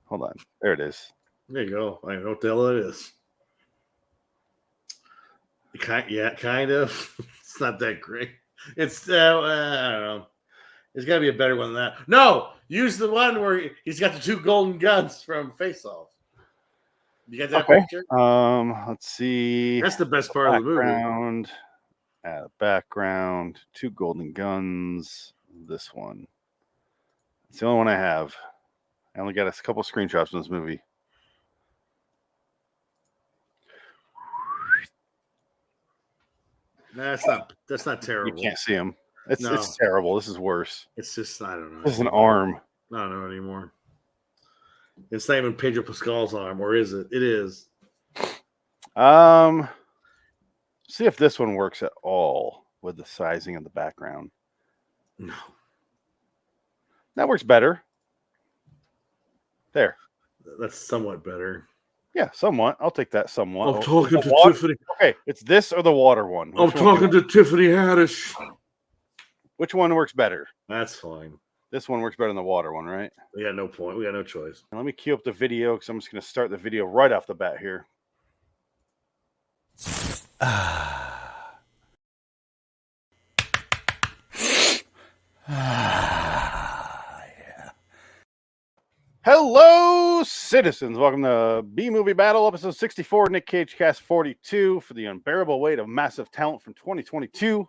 Hold on. There it is. There you go. I don't know what the hell it is. Kind of. It's not that great. It's, I don't know. There's got to be a better one than that. No! Use the one where he's got the two golden guns from Face Off. You got that picture? Let's see. That's the best part of the movie. Background. Two golden guns. This one. It's the only one I have. I only got a couple screenshots from this movie. That's not terrible. You can't see them. It's terrible. This is worse. It's just, I don't know. This is an arm. I don't know anymore. It's not even Pedro Pascal's arm, or is it? It is. See if this one works at all with the sizing of the background. No. That works better. There. That's somewhat better. Yeah, somewhat. I'll take that somewhat. I'm talking to Tiffany. Okay, it's this or the water one. I'm talking to Tiffany Haddish. Which one works better? That's fine. This one works better than the water one, right? We got no point. We got no choice. Now let me cue up the video because I'm just going to start the video right off the bat here. Yeah. Hello, citizens. Welcome to B-Movie Battle, episode 64, Nick Cage Cast 42 for the unbearable weight of massive talent from 2022.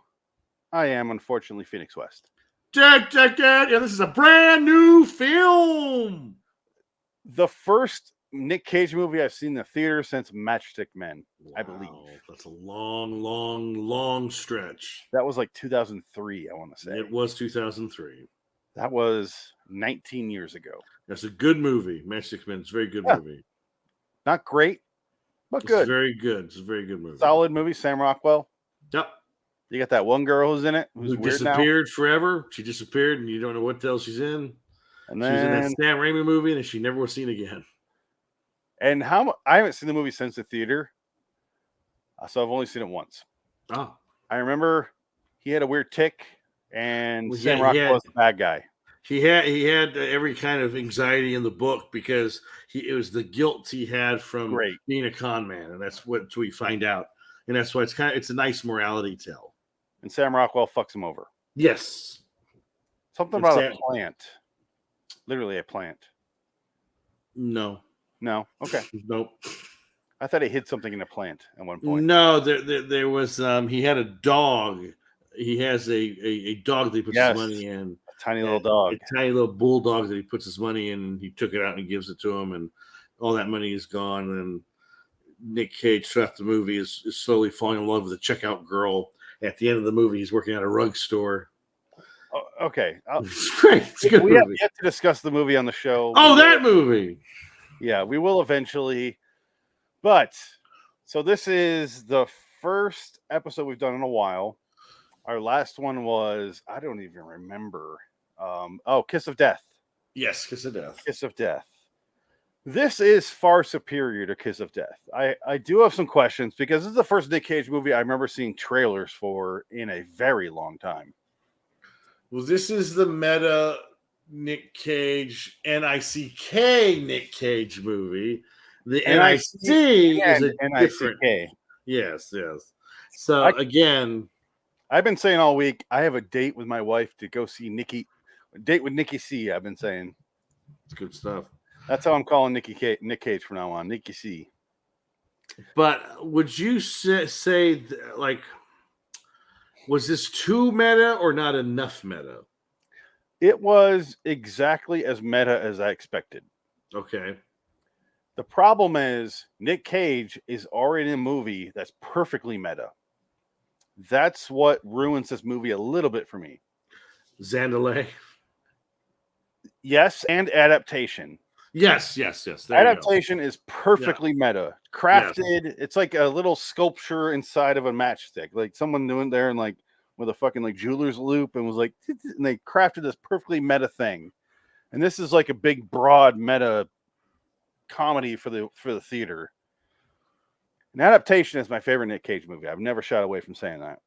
I am, unfortunately, Phoenix West. Yeah, this is a brand new film. The first Nick Cage movie I've seen in the theater since Matchstick Men, I believe. That's a long stretch. That was like 2003, I want to say. It was 2003. That was 19 years ago. That's a good movie. Matchstick Men. It's a very good movie. Not great, but good. It's very good. It's a very good movie. Solid movie. Sam Rockwell. Yep. You got that one girl who's in it who disappeared forever. She disappeared, and you don't know what the hell she's in. And then, she was in that Sam Raimi movie, and she never was seen again. And I haven't seen the movie since the theater, so I've only seen it once. Oh, I remember he had a weird tick, and Sam Rockwell was the bad guy. He had every kind of anxiety in the book because it was the guilt he had from being a con man, and that's what we find out, and that's why it's a nice morality tale. And Sam Rockwell fucks him over. Yes. Something about a plant. Literally a plant. No. Okay. Nope. I thought he hid something in a plant at one point. No, there was he had a dog. He has a dog that he puts his money in. A tiny little dog. A tiny little bulldog that he puts his money in, and he took it out and gives it to him, and all that money is gone. And Nick Cage throughout the movie is slowly falling in love with a checkout girl. At the end of the movie, he's working at a rug store. Oh, okay. It's great. It's a good movie. We have yet to discuss the movie on the show. Oh, that movie. Yeah, we will eventually. But, so this is the first episode we've done in a while. Our last one was, I don't even remember. Kiss of Death. Yes, Kiss of Death. Kiss of Death. This is far superior to Kiss of Death. I do have some questions because this is the first Nick Cage movie I remember seeing trailers for in a very long time. Well, this is the meta Nick Cage, N-I-C-K Nick Cage movie. The N-I-C is a different. Yes. So, again. I've been saying all week, I have a date with my wife to go see Nikki. Date with Nikki C, I've been saying. It's good stuff. That's how I'm calling Nick Cage from now on, Nikki C. But would you say like, was this too meta or not enough meta? It was exactly as meta as I expected. Okay. The problem is Nick Cage is already in a movie that's perfectly meta. That's what ruins this movie a little bit for me. Zandalay. Yes, and adaptation. Yes. Adaptation is perfectly meta. Crafted. Yes. It's like a little sculpture inside of a matchstick. Like someone doing there and like with a fucking like jeweler's loop and was like, and they crafted this perfectly meta thing. And this is like a big, broad meta comedy for the theater. An adaptation is my favorite Nick Cage movie. I've never shied away from saying that.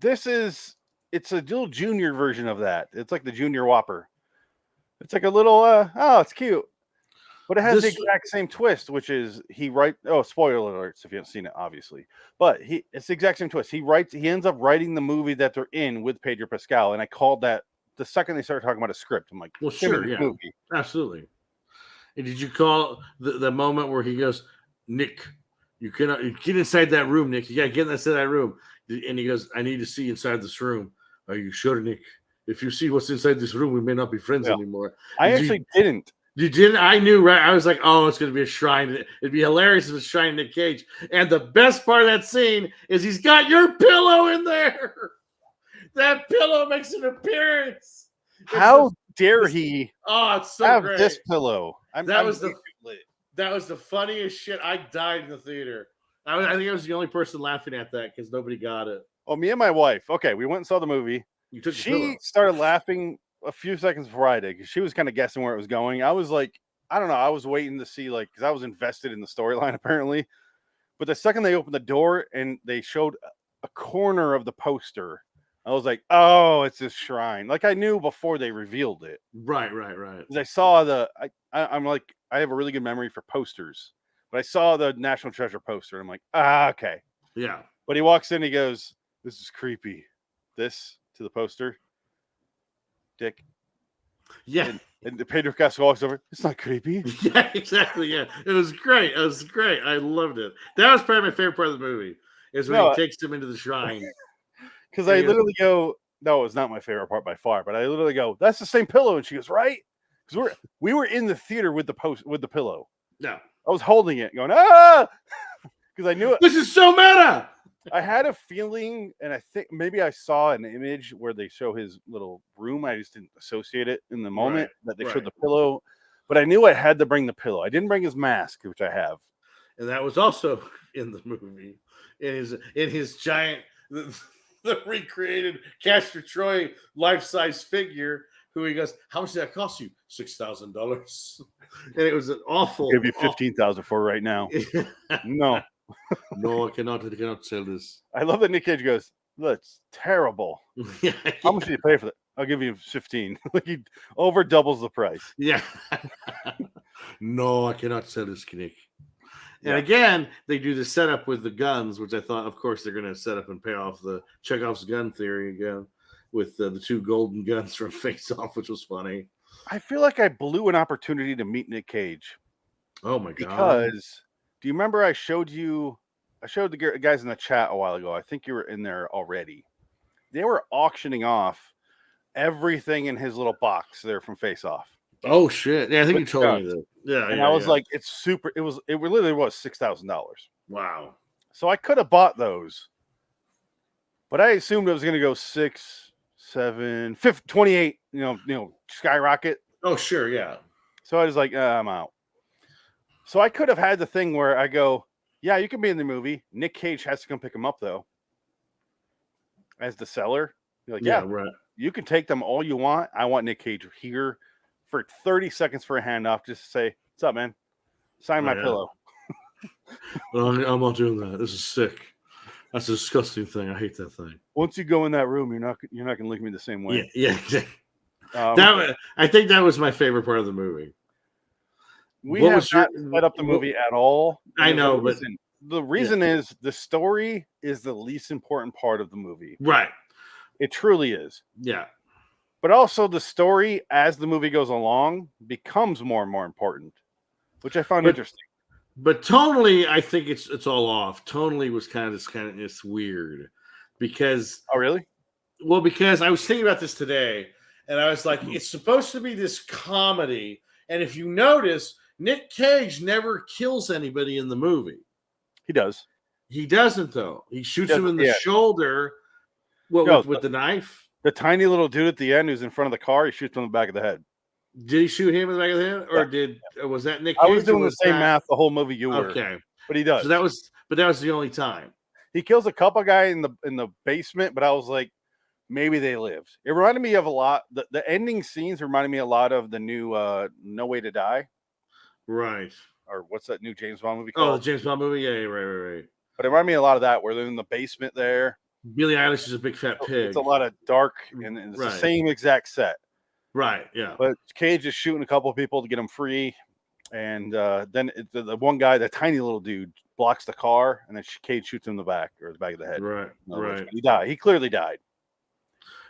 It's a little junior version of that. It's like the Junior Whopper. It's like a little oh, it's cute. But it has the This exact same twist, which is spoiler alerts if you haven't seen it, obviously. But it's the exact same twist. He ends up writing the movie that they're in with Pedro Pascal, and I called that the second they started talking about a script. I'm like, well, sure, yeah, movie. Absolutely. And did you call the moment where he goes, Nick, you get inside that room, Nick. You gotta get inside that room. And he goes, I need to see inside this room. Are you sure, Nick? If you see what's inside this room, we may not be friends anymore. I actually didn't. You didn't? I knew, right? I was like, oh, it's going to be a shrine. It'd be hilarious if it's a shrine to Nick Cage. And the best part of that scene is he's got your pillow in there. That pillow makes an appearance. How dare he it's so have great. this pillow? That was the funniest shit. I died in the theater. I think I was the only person laughing at that because nobody got it. Oh, me and my wife. Okay, we went and saw the movie. She started laughing a few seconds before I did because she was kind of guessing where it was going. I was like, I don't know. I was waiting to see, like, because I was invested in the storyline apparently. But the second they opened the door and they showed a corner of the poster, I was like, oh, it's this shrine. Like I knew before they revealed it. Right. Because I saw I'm like, I have a really good memory for posters. But I saw the National Treasure poster and I'm like, okay. Yeah. But he walks in, he goes, this is creepy. This to the poster. Dick. Yeah. And Pedro Pascal walks over. It's not creepy. Yeah, exactly. Yeah. It was great. I loved it. That was probably my favorite part of the movie. Is when he takes him into the shrine. Because I literally go, no, it's not my favorite part by far, but I literally go, that's the same pillow. And she goes, right? Because we were in the theater with the pillow. Yeah. I was holding it, going, ah, because I knew it. This is so meta. I had a feeling, and I think maybe I saw an image where they show his little room. I just didn't associate it in the moment that they showed the pillow, but I knew I had to bring the pillow. I didn't bring his mask, which I have, and that was also in the movie. In his giant, the recreated Castor Troy life-size figure. Who he goes, how much did that cost you? $6,000. And it was an awful. I'll give you $15,000 for right now. No. No, I cannot sell this. I love that Nick Cage goes, that's terrible. How much did you pay for that? I'll give you 15. Like he over doubles the price. Yeah. No, I cannot sell this, Nick. And again, they do the setup with the guns, which I thought, of course, they're going to set up and pay off the Chekhov's gun theory again with the two golden guns from Face Off, which was funny. I feel like I blew an opportunity to meet Nick Cage. Oh my god! Because do you remember I showed the guys in the chat a while ago? I think you were in there already. They were auctioning off everything in his little box there from Face Off. Oh shit! Yeah, I think you told me that. Yeah, and I was like, it's super. It literally was $6,000. Wow. So I could have bought those, but I assumed it was going to go 6, 7, 50, 28. You know, skyrocket. Oh sure, yeah. So I was like, I'm out. So I could have had the thing where I go, yeah, you can be in the movie. Nick Cage has to come pick him up though, as the seller. You're like, yeah, right. You can take them all you want. I want Nick Cage here for 30 seconds for a handoff, just to say, what's up, man? Sign my pillow. I'm not doing that. This is sick. That's a disgusting thing. I hate that thing. Once you go in that room, you're not gonna look at me the same way. Yeah. I think that was my favorite part of the movie. We have not set up the movie at all. I know, but the reason is the story is the least important part of the movie. Right. It truly is. Yeah. But also the story as the movie goes along becomes more and more important, which I found interesting. But tonally, I think it's all off. Tonally was it's weird because. Oh really? Well, because I was thinking about this today, and I was like, it's supposed to be this comedy, and if you notice, Nick Cage never kills anybody in the movie. He does. He doesn't though. He shoots him in the shoulder. With the knife? The tiny little dude at the end who's in front of the car, he shoots him in the back of the head. Did he shoot him in the back of the head, or was that Nick Cage? I was doing the same math the whole movie you were. Okay, but he does. So that was the only time he kills a couple guys in the basement. But I was like, maybe they lived. It reminded me of a lot. The ending scenes reminded me a lot of the new No Way to Die. Right. Or what's that new James Bond movie called? Oh, the James Bond movie. Yeah, right. But it reminded me a lot of that, where they're in the basement there. Billie Eilish is a big fat pig. It's a lot of dark, and it's the same exact set. Right. Yeah. But Cage is shooting a couple of people to get him free. And then the one guy, the tiny little dude, blocks the car, and then Cage shoots him in the back or the back of the head. Right. Right. He died. He clearly died.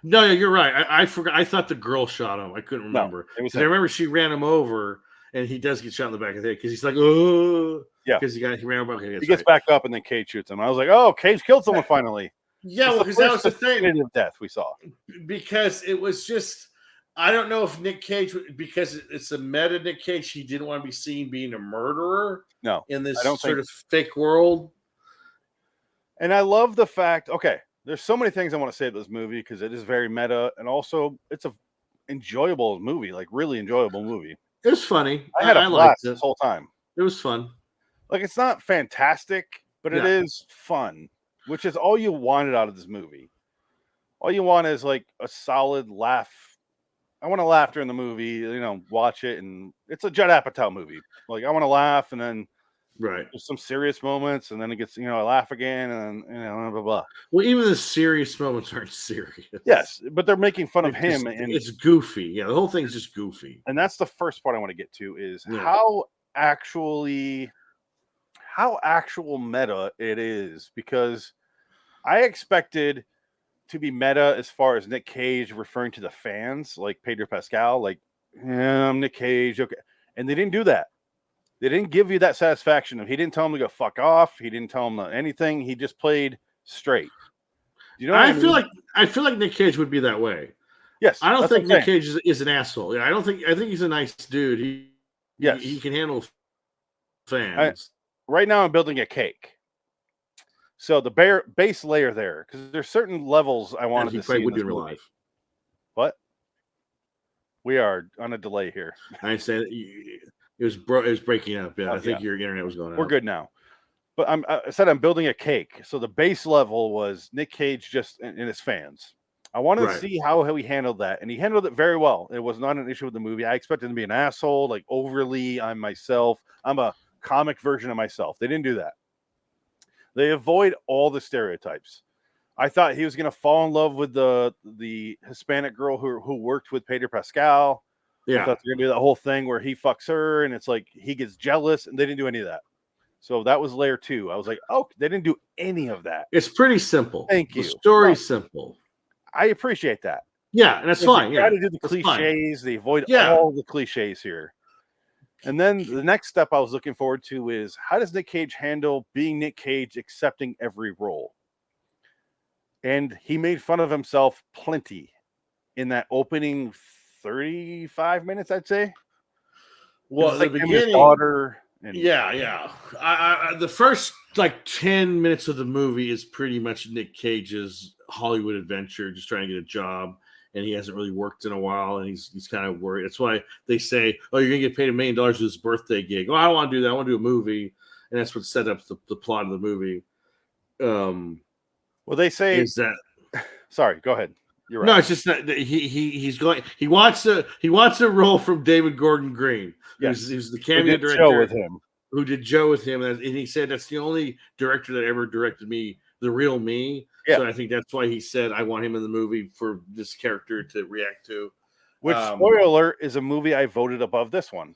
No, you're right. I forgot. I thought the girl shot him. I couldn't remember. No, I remember she ran him over, and he does get shot in the back of the head because he's like, oh, yeah, because he ran over. Okay, he gets back up, and then Cage shoots him. I was like, oh, Cage killed someone finally. Yeah, well, because that was the thing. Death we saw. Because it was just, I don't know if Nick Cage, because it's a meta Nick Cage, he didn't want to be seen being a murderer. No, in this sort of fake world. And I love the fact. Okay, there's so many things I want to say about this movie because it is very meta, and also it's a enjoyable movie, like really enjoyable movie. It was funny. I had a blast this whole time. It was fun. Like, it's not fantastic, but it is fun, which is all you wanted out of this movie. All you want is like a solid laugh. I want to laugh during the movie, watch it, and it's a Judd Apatow movie. Like, I want to laugh, and then there's some serious moments, and then it gets, I laugh again, and blah, blah, blah. Well, even the serious moments aren't serious. Yes, but they're making fun of him, and it's goofy. Yeah, the whole thing's just goofy. And that's the first part I want to get to is how actual meta it is, because I expected to be meta as far as Nick Cage referring to the fans, like Pedro Pascal, like, I'm Nick Cage, okay. And they didn't do that. They didn't give you that satisfaction of, he didn't tell him to go fuck off. He didn't tell him anything. He just played straight. You know, I feel like Nick Cage would be that way. Yes, I don't think Nick Cage is an asshole. Yeah, I think he's a nice dude. He can handle fans. Right now, I'm building a cake. So the base layer there, because there's certain levels I wanted to see. Would be in real life. What? We are on a delay here. I said it was breaking up. Yeah, I think your internet was going out. We're good now. But I said I'm building a cake. So the base level was Nick Cage just and his fans. I wanted to see how he handled that, and he handled it very well. It was not an issue with the movie. I expected him to be an asshole, like overly. I'm myself. I'm a comic version of myself. They didn't do that. They avoid all the stereotypes. I thought he was going to fall in love with the Hispanic girl who worked with Pedro Pascal. Yeah, I thought they were going to do that whole thing where he fucks her, and it's like he gets jealous, and they didn't do any of that. So that was layer 2. I was like, oh, they didn't do any of that. It's pretty simple. Thank you. The story's simple. I appreciate that. Yeah, and that's fine. They try to do the cliches. They avoid all the cliches here. And then the next step I was looking forward to is, how does Nick Cage handle being Nick Cage, accepting every role? And he made fun of himself plenty in that opening 35 minutes, I'd say. Well, the beginning, daughter. And the first 10 minutes of the movie is pretty much Nick Cage's Hollywood adventure, just trying to get a job, and he hasn't really worked in a while, and he's kind of worried. That's why they say, "Oh, you're gonna get paid $1 million to this birthday gig." Oh, I don't want to do that. I want to do a movie, and that's what set up the plot of the movie. Well, they say is that. Sorry, go ahead. You're right. No, it's just that he's going. He wants a role from David Gordon Green. Yes, he was the cameo director with him. Who did Joe with him, and he said that's the only director that ever directed me, the real me. Yeah. So I think that's why he said I want him in the movie for this character to react to. Which, spoiler alert, is a movie I voted above this one.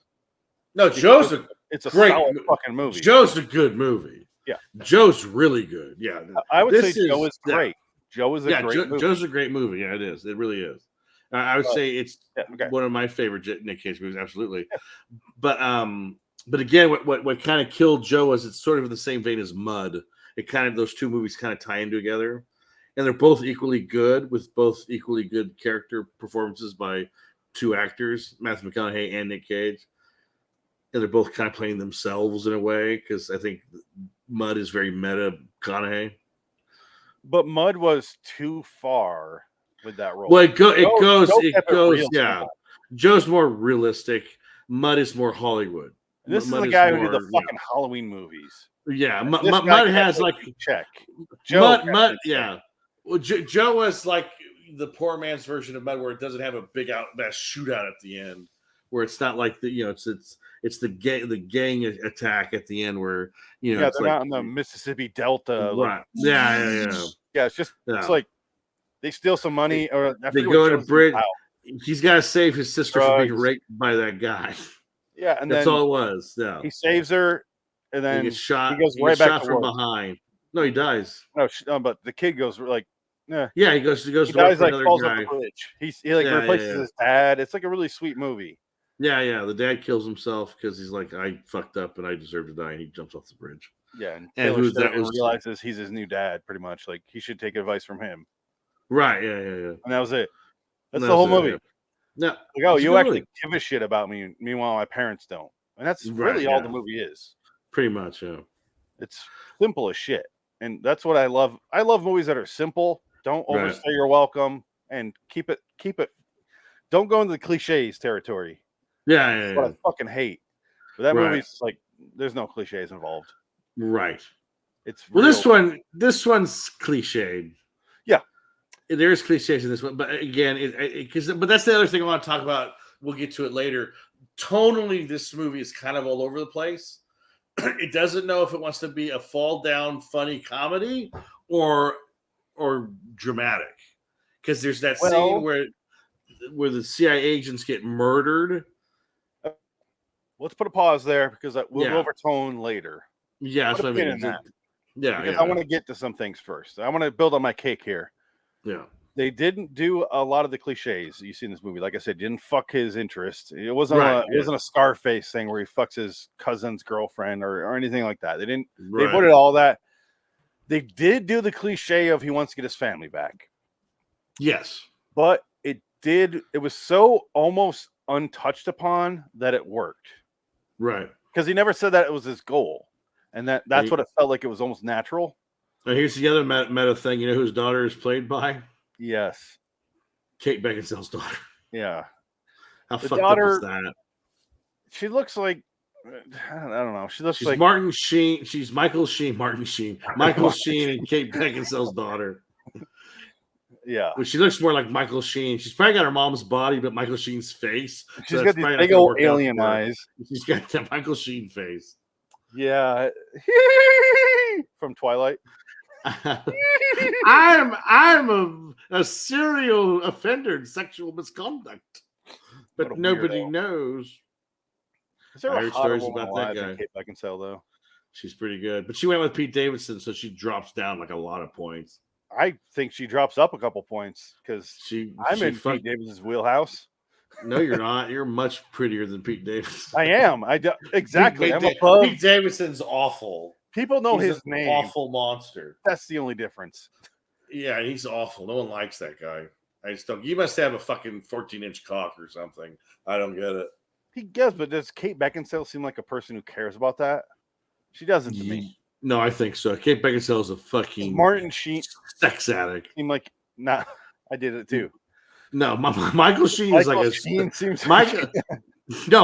No, Joe's a great solid fucking movie. Joe's a good movie. Yeah, Joe's really good. Yeah, I would say Joe is great. Joe is a great movie. Joe's a great movie. Yeah, it is. It really is. I would say it's one of my favorite Nick Cage movies. Absolutely. Yeah. But again, what kind of killed Joe is it's sort of in the same vein as Mud. It kind of, those two movies kind of tie in together, and they're both equally good, with both equally good character performances by two actors, Matthew McConaughey and Nick Cage. And they're both kind of playing themselves in a way, because I think Mud is very meta McConaughey. But Mud was too far with that role. Well, it goes. Yeah, Joe's more realistic. Mud is more Hollywood. This is the guy who did the fucking Halloween movies. Yeah, Mud has check. Mud. Yeah. Well, Joe was like the poor man's version of Mud, where it doesn't have a big shootout at the end, where it's not like it's the gang attack at the end where it's they're not in the Mississippi Delta. Right. Yeah. Yeah, it's just it's like they steal some money, or they go to bridge. He's got to save his sister from being drugs. raped by that guy. Yeah, and That's then all it was. Yeah. he saves her, and then He gets shot. he goes He right gets back shot to from work. behind. No, he dies. No, but the kid goes like, yeah. Yeah, he goes He to work dies for like another falls off guy. the bridge. He like Yeah, replaces yeah. his dad. It's like a really sweet movie. Yeah. The dad kills himself because he's like, I fucked up and I deserve to die. And he jumps off the bridge. Yeah, and And Taylor that Sheridan was realizes he's his new dad, pretty much. Like he should take advice from him, right. Yeah. and that was it. That's That the whole was it, movie. yeah. No, Like, oh, it's a you good actually movie. give a shit about me. Meanwhile, my parents don't, and that's Right, really all yeah. the movie is. Pretty much, yeah. It's simple as shit, and that's what I love. I love movies that are simple. Don't Right. overstay your welcome, and keep it. Don't go into the cliches territory. Yeah. That's what I fucking hate. But that Right. movie's like, there's no cliches involved. Right. It's Well, real. this one's cliched. Yeah. There is cliches in this one, but again, but that's the other thing I want to talk about. We'll get to it later. Tonally, this movie is kind of all over the place. It doesn't know if it wants to be a fall down funny comedy or dramatic, because there's that scene where the CIA agents get murdered. Let's put a pause there because we'll go over tone later. Yeah, that's what I mean. Yeah, because I want to get to some things first. I want to build on my cake here. Yeah. They didn't do a lot of the cliches you see in this movie. Like I said, didn't fuck his interest. It wasn't it wasn't a Scarface thing where he fucks his cousin's girlfriend or anything like that. They didn't. They avoided all that. They did do the cliche of he wants to get his family back. Yes, but it was so almost untouched upon that it worked. Right. Because he never said that it was his goal. And that's what it felt like. It was almost natural. And here's the other meta thing. You know whose daughter is played by? Yes. Kate Beckinsale's daughter. Yeah. How fucked up is that? She looks like, I don't know. She's like Martin Sheen. She's Michael Sheen. Martin Sheen. Michael Sheen and Kate Beckinsale's daughter. Yeah. Well, she looks more like Michael Sheen. She's probably got her mom's body, but Michael Sheen's face. She's got these big old alien eyes. She's got that Michael Sheen face. Yeah. From Twilight. I'm a serial offender in sexual misconduct, but nobody knows. Is there a stories about that guy? Kate Beckinsale, though, she's pretty good, but she went with Pete Davidson, so she drops down like a lot of points. I think she drops up a couple points because I'm in Pete Davidson's wheelhouse. No, you're not. You're much prettier than Pete Davidson. I am. Exactly. I'm above. Pete Davidson's awful. People know his name. Awful monster. That's the only difference. Yeah, he's awful. No one likes that guy. I just don't. You must have a fucking 14-inch cock or something. I don't get it. He does, but does Kate Beckinsale seem like a person who cares about that? She doesn't to me. No, I think so. Kate Beckinsale is a fucking Martin Sheen sex addict. Seem like I did it too. No, Michael Sheen is like a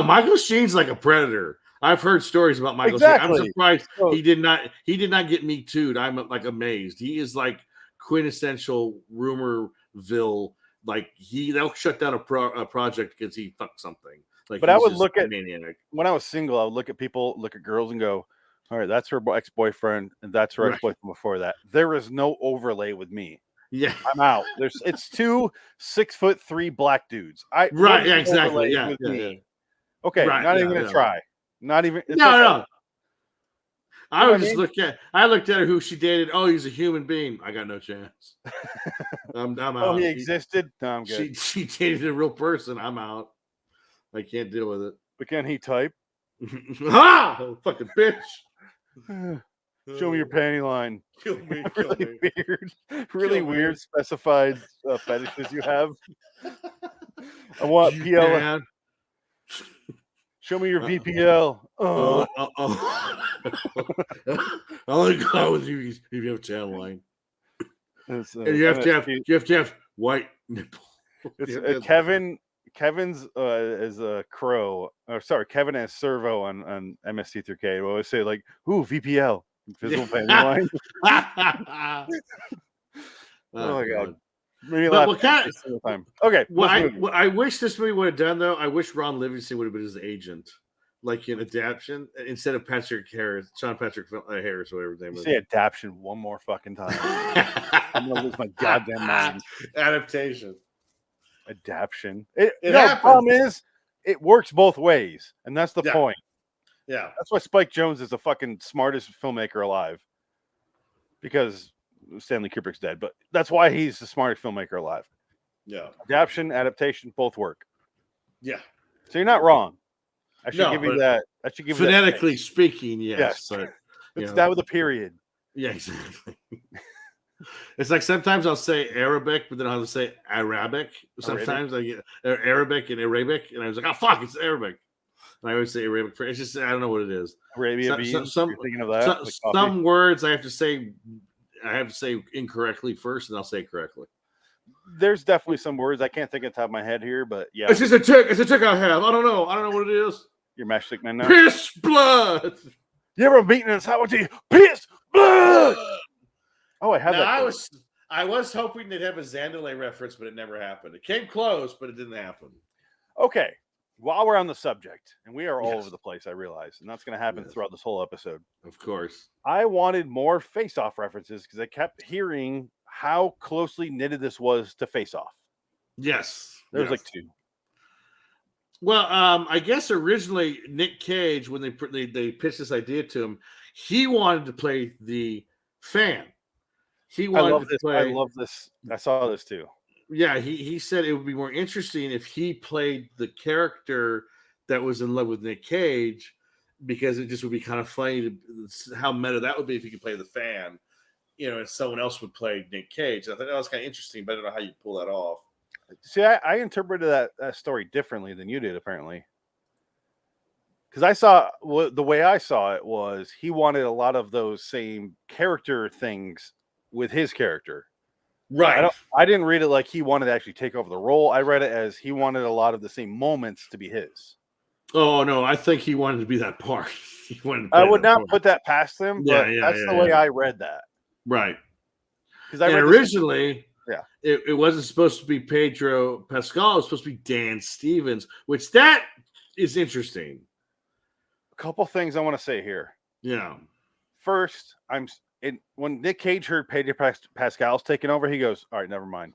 Michael Sheen's like a predator. I've heard stories about Michael Sheen. I'm surprised he did not get me too'd. I'm like amazed. He is like quintessential rumorville. Like they'll shut down a project because he fucked something. Like, but I would look at when I was single, I would look at girls and go, all right, that's her ex-boyfriend, and that's her ex-boyfriend before that. There is no overlay with me. Yeah, I'm out. It's 2 6'3" black dudes. Yeah, exactly. Yeah. Okay, not even gonna try. Not even. No. I looked at her who she dated. Oh, he's a human being. I got no chance. I'm out. Oh, he existed. No, I'm good. She dated a real person. I'm out. I can't deal with it. But can he type? Fucking bitch. Show me your panty line. Kill me. Really weird specified fetishes you have. I want PL. Show me your VPL. I'll only go out with you if you have a tan line. And you have to have white nipple. Kevin's is a crow. Or sorry, Kevin has servo on MST3K. We always say like, "Ooh, VPL, visible panty line." Oh my god! Maybe time. Okay. What I wish this movie would have done though, I wish Ron Livingston would have been his agent, like in adaptation, instead of Sean Patrick Harris, whatever his name is. Say adaptation one more fucking time. I'm gonna lose my goddamn mind. Adaptation. Adaption. It The happens. problem is it works both ways, and that's the Yeah. point. Yeah. That's why Spike Jonze is the fucking smartest filmmaker alive. Because Stanley Kubrick's dead, but that's why he's the smartest filmmaker alive. Yeah. Adaptation, both work. Yeah. So you're not wrong. I should No, give you but that. I should give you that. Phonetically speaking, yes. Yes. But It's that with a period. Yeah, exactly. It's like sometimes I'll say Arabic, but then I'll say Arabic. Sometimes I get Arabic and Arabic, and I was like, oh fuck, it's Arabic. And I always say Arabic. It's just I don't know what it is. Arabia beans. You're thinking of that? Some words I have to say incorrectly first, and I'll say it correctly. There's definitely some words I can't think of the top of my head here, but yeah. It's just a tick. It's a tick I have. I don't know what it is. You're matchstick man now. Piss blood. You ever beaten us? How would you piss blood? Oh, I have that. I was hoping they'd have a Zandalay reference, but it never happened. It came close, but it didn't happen. Okay. While we're on the subject, and we are all over the place, I realize, and that's going to happen throughout this whole episode. Of course. I wanted more Face-Off references because I kept hearing how closely knitted this was to Face-Off. Yes. There's like 2. Well, I guess originally Nick Cage, when they pitched this idea to him, he wanted to play the fan. He wanted to play. I love this. I saw this too. Yeah, he said it would be more interesting if he played the character that was in love with Nick Cage, because it just would be kind of funny how meta that would be if he could play the fan, and someone else would play Nick Cage. I thought that was kind of interesting, but I don't know how you pull that off. See, I interpreted that story differently than you did, apparently. Because the way I saw it was he wanted a lot of those same character things with his character. Right. I didn't read it like he wanted to actually take over the role. I read it as he wanted a lot of the same moments to be his. Oh, no, I think he wanted to be that part. I would not put that past him, but that's the way I read that. Right. Because originally... Yeah, it wasn't supposed to be Pedro Pascal. It was supposed to be Dan Stevens, which that is interesting. A couple things I want to say here. Yeah. First, when Nick Cage heard Pedro Pascal's taking over, he goes, "All right, never mind,"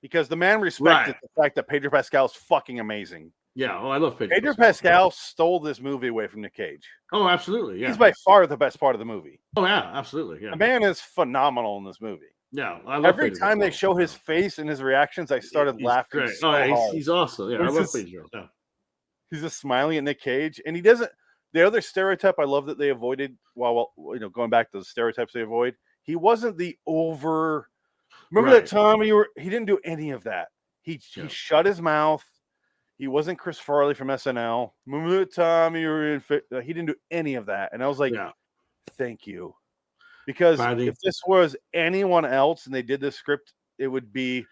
because the man respected the fact that Pedro Pascal's fucking amazing. Yeah, I love Pedro. Pedro Pascal stole this movie away from Nick Cage. Oh, absolutely. Yeah, he's by far the best part of the movie. Oh yeah, absolutely. Yeah, the man is phenomenal in this movie. Yeah, I love every time they show his face and his reactions, I started laughing. Great. So he's awesome. Yeah, I love Pedro. Yeah. He's just smiling at Nick Cage, and he doesn't. The other stereotype I love that they avoided, while going back to the stereotypes they avoid, he wasn't the over. Remember that time he didn't do any of that. He shut his mouth. He wasn't Chris Farley from SNL. Remember that time he didn't do any of that, and I was like, thank you. Because if this was anyone else and they did this script, it would be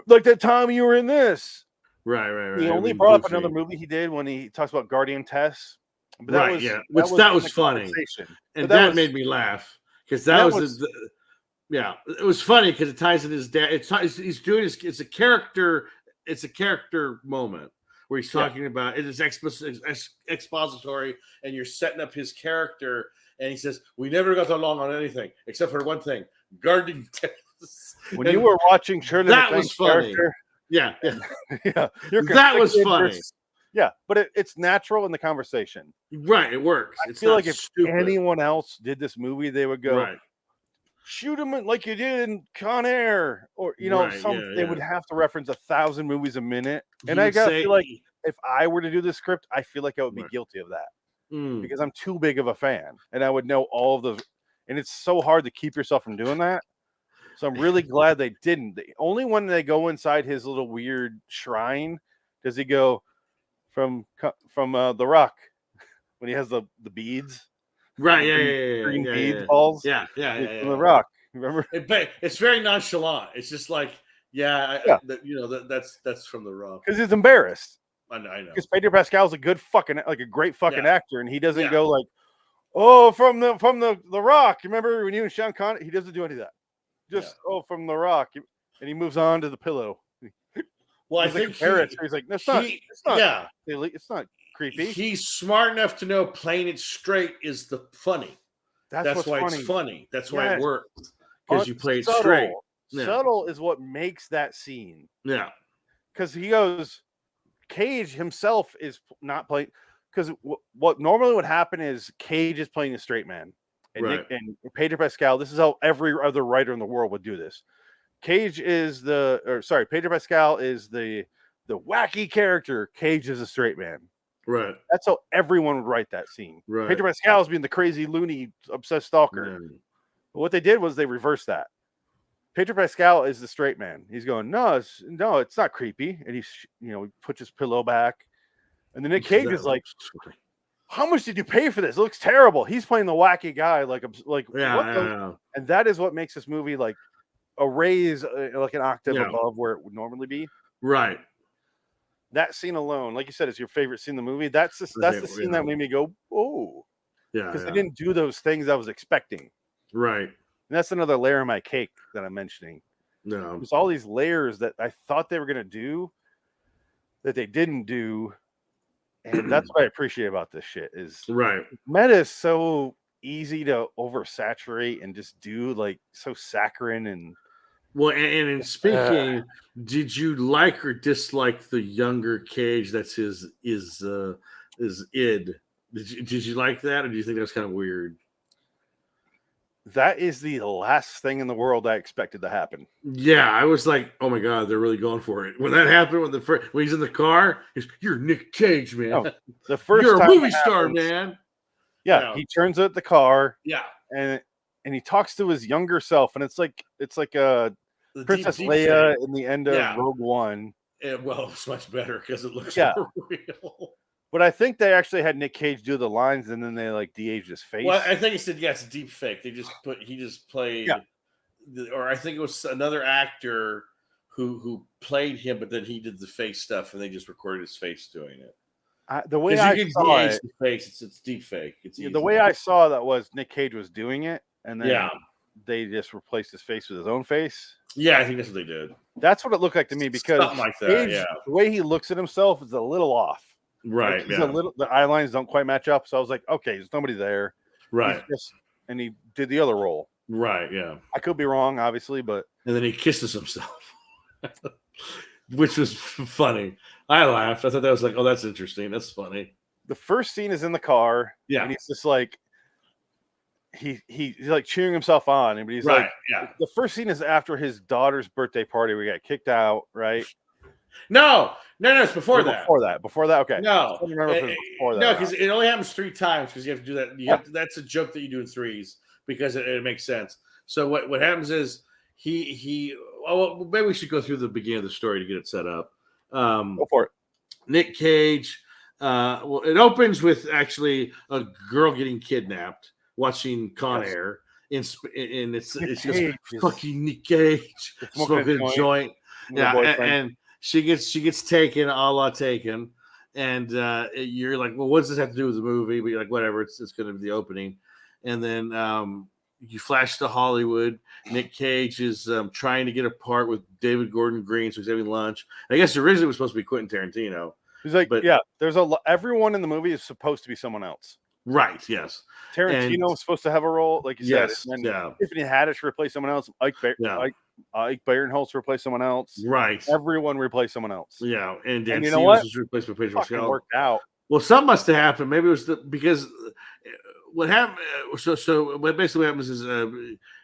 like that time you were in this. Right. He only brought up another movie he did when he talks about Guardian Tess. But that was funny. And that made me laugh. Because it was funny because it ties in his dad. He's doing it's a character moment where he's talking about it is expository, and you're setting up his character. And he says, "We never got along on anything except for one thing: guarding tests." When you were watching Shirley that was funny. Yeah. That was funny. Yeah, but it's natural in the conversation. Right, it works. I feel like if anyone else did this movie, they would go, shoot him like you did in Con Air, or they would have to reference 1,000 movies a minute. And I feel like if I were to do this script, I feel like I would be guilty of that. Because I'm too big of a fan, and I would know all of the, and it's so hard to keep yourself from doing that. So I'm really glad they didn't. Only when they go inside his little weird shrine does he go from The Rock when he has the beads, right? Green bead balls. Yeah. The Rock. Remember? It's very nonchalant. It's just like, that's from The Rock because he's embarrassed. I know. Because Pedro Pascal's a great fucking actor, and he doesn't go like, "Oh, from the Rock." You remember when you and Sean Connery? He doesn't do any of that. Just from The Rock, and he moves on to the pillow. Well, I think he's like, it's not creepy. He's smart enough to know playing it straight is the funny. That's why it's funny. That's why it works because you play it straight. Subtle is what makes that scene. Yeah. because he goes, Cage himself is not playing, because what normally would happen is Cage is playing a straight man, and Right. and Pedro Pascal. This is how every other writer in the world would do this. Pedro Pascal is the wacky character. Cage is a straight man. Right. That's how everyone would write that scene. Right. Pedro Pascal is being the crazy, loony, obsessed stalker. Yeah. But what they did was they reversed that. Pedro Pascal is the straight man. He's going, no, it's not creepy. And he puts his pillow back. And then Nick Cage is like, how much did you pay for this? It looks terrible. He's playing the wacky guy, and that is what makes this movie like a raise, like an octave above where it would normally be. Right. That scene alone, like you said, is your favorite scene in the movie. That's the scene that made me go, oh, yeah, because they didn't do those things I was expecting. Right. And that's another layer of my cake that I'm mentioning. No, there's all these layers that I thought they were going to do that they didn't do. And that's what I appreciate about this shit is right. Meta is so easy to oversaturate and just do like so saccharine and well. And in speaking, did you like or dislike the younger Cage? That's his id. Did you like that, or do you think that was kind of weird? That is the last thing in the world I expected to happen. Yeah, I was like, "Oh my god, they're really going for it." When that happened, when he's in the car, "You're Nick Cage, man. Oh, the first you're time a movie star, man." Yeah, he turns at the car. Yeah, and he talks to his younger self, and it's like Princess Leia in the end of Rogue One. Well, it's much better because it looks more real. But I think they actually had Nick Cage do the lines, and then they like de-aged his face. Well, I think he said it's a deep fake. He just played, or I think it was another actor who played him, but then he did the face stuff, and they just recorded his face doing it. The way I saw it, the face, it's deep fake. It's the way I saw that was Nick Cage was doing it, and then they just replaced his face with his own face. Yeah, I think that's what they did. That's what it looked like to me because something like that. Cage, the way he looks at himself is a little off. Right. Like he's a little. The eye lines don't quite match up, so I was like, okay, there's nobody there. Right. And he did the other role. Right. Yeah. I could be wrong, obviously, but and then he kisses himself, which was funny. I laughed. I thought that was like, oh, that's interesting. That's funny. The first scene is in the car. Yeah. And he's just like, he's like cheering himself on, but he's like, the first scene is after his daughter's birthday party. We got kicked out, right? No, it's before that. Before that, okay. No, I don't remember if it was before that. No, because it only happens 3 times because you have to do that. That's a joke that you do in 3s because it makes sense. So what happens is he well, maybe we should go through the beginning of the story to get it set up. Go for it. Nick Cage. Well, it opens with actually a girl getting kidnapped, watching Con Air, and it's just fucking Nick Cage smoking a joint. Yeah, and she gets taken, a la Taken, and you're like, well, what does this have to do with the movie? But you're like, whatever, it's going to be the opening, and then you flash to Hollywood. Nick Cage is trying to get a part with David Gordon Green, so he's having lunch. I guess originally it was supposed to be Quentin Tarantino. He's like, there's everyone in the movie is supposed to be someone else. Right, yes. Tarantino was supposed to have a role, like you said. And Tiffany Haddish replaced someone else. Ike Barinholtz replaced someone else. Right. Everyone replaced someone else. Yeah, and Dan you Stevens know what? was replaced by Pedro Fucking Pascal. worked out. Well, something must have happened. Maybe it was because what happened. So what basically happens is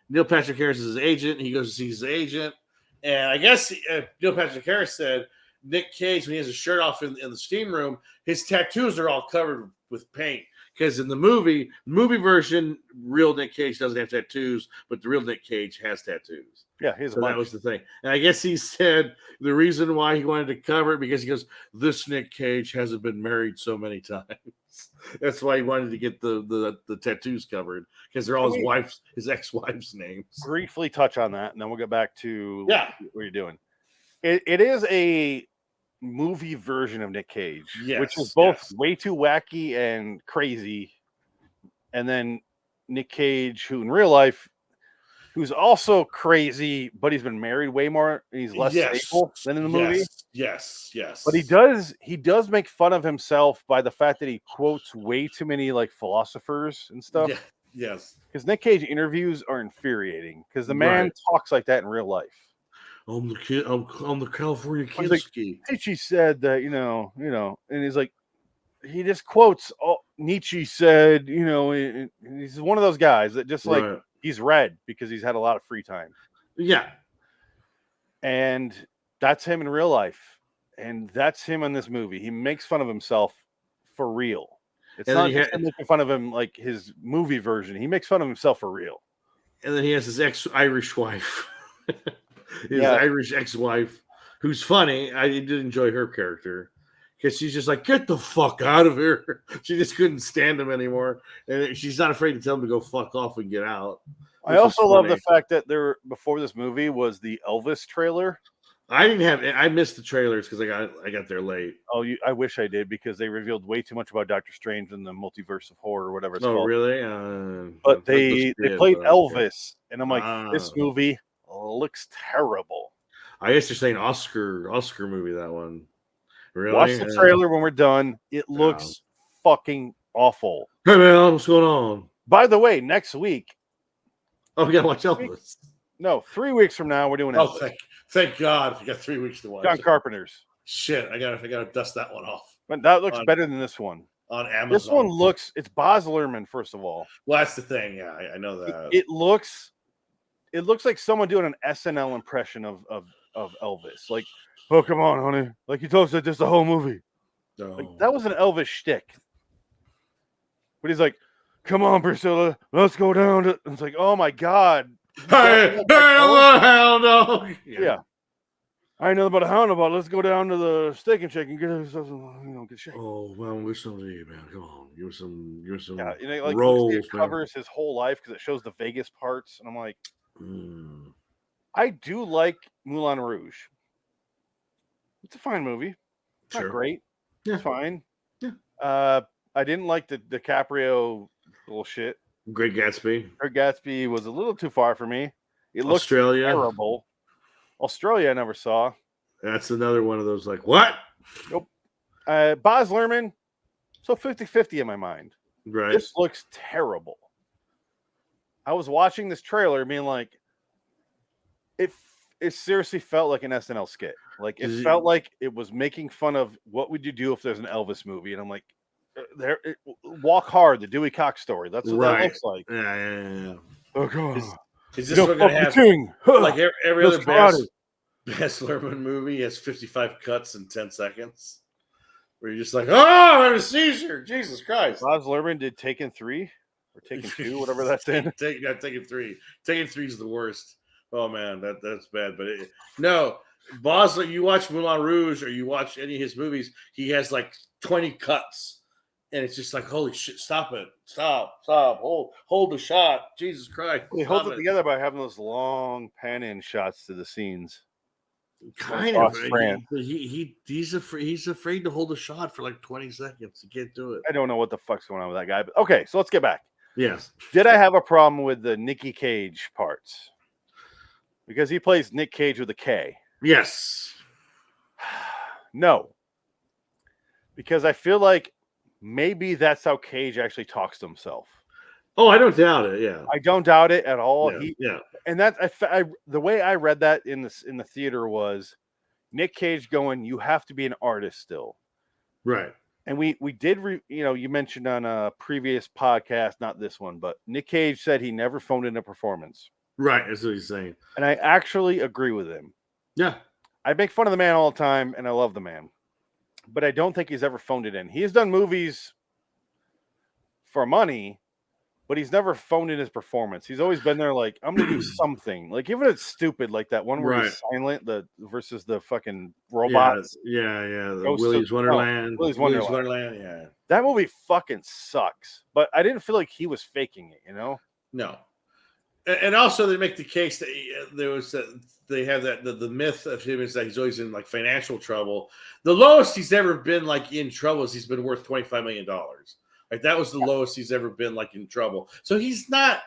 Neil Patrick Harris is his agent. He goes to see his agent, and I guess Neil Patrick Harris said Nick Cage, when he has his shirt off in the steam room, his tattoos are all covered with paint. Because in the movie version, real Nick Cage doesn't have tattoos, but the real Nick Cage has tattoos. Yeah, that was the thing. And I guess he said the reason why he wanted to cover it because he goes, this Nick Cage hasn't been married so many times. That's why he wanted to get the tattoos covered because they're all his ex-wife's names. Briefly touch on that, and then we'll get back to what you're doing. It is a movie version of Nick Cage, which is both way too wacky and crazy, and then Nick Cage, who in real life, who's also crazy, but he's been married way more, and he's less stable than in the movie. Yes. But he does make fun of himself by the fact that he quotes way too many like philosophers and stuff. Yes. Because Nick Cage interviews are infuriating because the man talks like that in real life. I'm the kid. I'm the California I was kid like, ski. Nietzsche said that, and he's like, he just quotes Nietzsche said, and he's one of those guys that just like, Right. he's read because he's had a lot of free time. Yeah. And that's him in real life. And that's him in this movie. He makes fun of himself for real. It's And not then just him making fun of him like his movie version. He makes fun of himself for real. And then he has his ex-Irish wife. His Yeah. Irish ex-wife, who's funny. I did enjoy her character. Because she's just like, get the fuck out of here. She just couldn't stand him anymore. And she's not afraid to tell him to go fuck off and get out. I also love the fact that before this movie was the Elvis trailer. I missed the trailers because I got there late. Oh, I wish I did because they revealed way too much about Doctor Strange and the multiverse of horror or whatever it's called. Oh, really? But they played Elvis, and I'm like, this movie looks terrible. I guess you're saying Oscar movie, that one. Really? Watch the trailer when we're done. It looks fucking awful. Hey man, what's going on? By the way, next week. Oh, we gotta watch Elvis. No, 3 weeks from now we're doing Elvis. Oh, thank God, we got 3 weeks to watch. John Carpenter's. Shit, I gotta dust that one off. But that looks better than this one on Amazon. This one it's Baz Luhrmann, first of all. Well, that's the thing. Yeah, I know that. It looks like someone doing an SNL impression of Elvis. Like, oh, come on, honey. Like, you told us that this the whole movie. No. Like, that was an Elvis shtick. But he's like, come on, Priscilla, let's go down to... It's like, oh, my God. Hey, hound dog. Yeah. I ain't know about a hound dog. Let's go down to the Steak and Shake and get ourselves some, get shake. Oh, well, we're something to eat, man. Come on. Give us some Yeah, like, rolls, it covers his whole life because it shows the Vegas parts. And I'm like, I do like Moulin Rouge. It's a fine movie. It's not great. Yeah. It's fine. Yeah. I didn't like the DiCaprio bullshit. Great Gatsby. Great Gatsby was a little too far for me. It looked terrible. Australia, I never saw. That's another one of those like, what? Nope. Baz Luhrmann, so 50-50 in my mind. Right. This looks terrible. I was watching this trailer being like, it seriously felt like an SNL skit. Like, it felt like it was making fun of what would you do if there's an Elvis movie. And I'm like, Walk Hard, the Dewey Cox story. That's what that looks like. Yeah. Oh, God. Is this what going to have, like every other Baz Luhrmann movie has 55 cuts in 10 seconds? Where you're just like, oh, I have a seizure. Jesus Christ. Baz Luhrmann did Taken 3 or Taken 2, whatever that's in. Taken 3. Taken 3 is the worst. Oh, man, that's bad. But no, Baz, you watch Moulin Rouge or you watch any of his movies, he has like 20 cuts. And it's just like, holy shit, stop it. Stop. Hold the shot. Jesus Christ. He holds it together by having those long pan-in shots to the scenes. Kind of. He's afraid to hold a shot for like 20 seconds. He can't do it. I don't know what the fuck's going on with that guy. But okay, so let's get back. Yes. Did I have a problem with the Nicky Cage parts? Because he plays Nick Cage with a K. Yes. No. Because I feel like maybe that's how Cage actually talks to himself. Oh, I don't doubt it. Yeah, I don't doubt it at all. Yeah. And that the way I read that in the theater was Nick Cage going, "You have to be an artist still." Right. And we did, you mentioned on a previous podcast, not this one, but Nick Cage said he never phoned in a performance. Right, that's what he's saying. And I actually agree with him. Yeah. I make fun of the man all the time, and I love the man. But I don't think he's ever phoned it in. He has done movies for money, but he's never phoned in his performance. He's always been there like, I'm going to do something. Like, even if it's stupid, like that one where he's silent, versus the fucking robots. Yeah. Willy's Wonderland. Willy's Wonderland, yeah. That movie fucking sucks. But I didn't feel like he was faking it, No. And also, they make the case that they have the myth of him is that he's always in like financial trouble. The lowest he's ever been like in trouble is he's been worth $25 million. Like that was the lowest he's ever been like in trouble. So he's not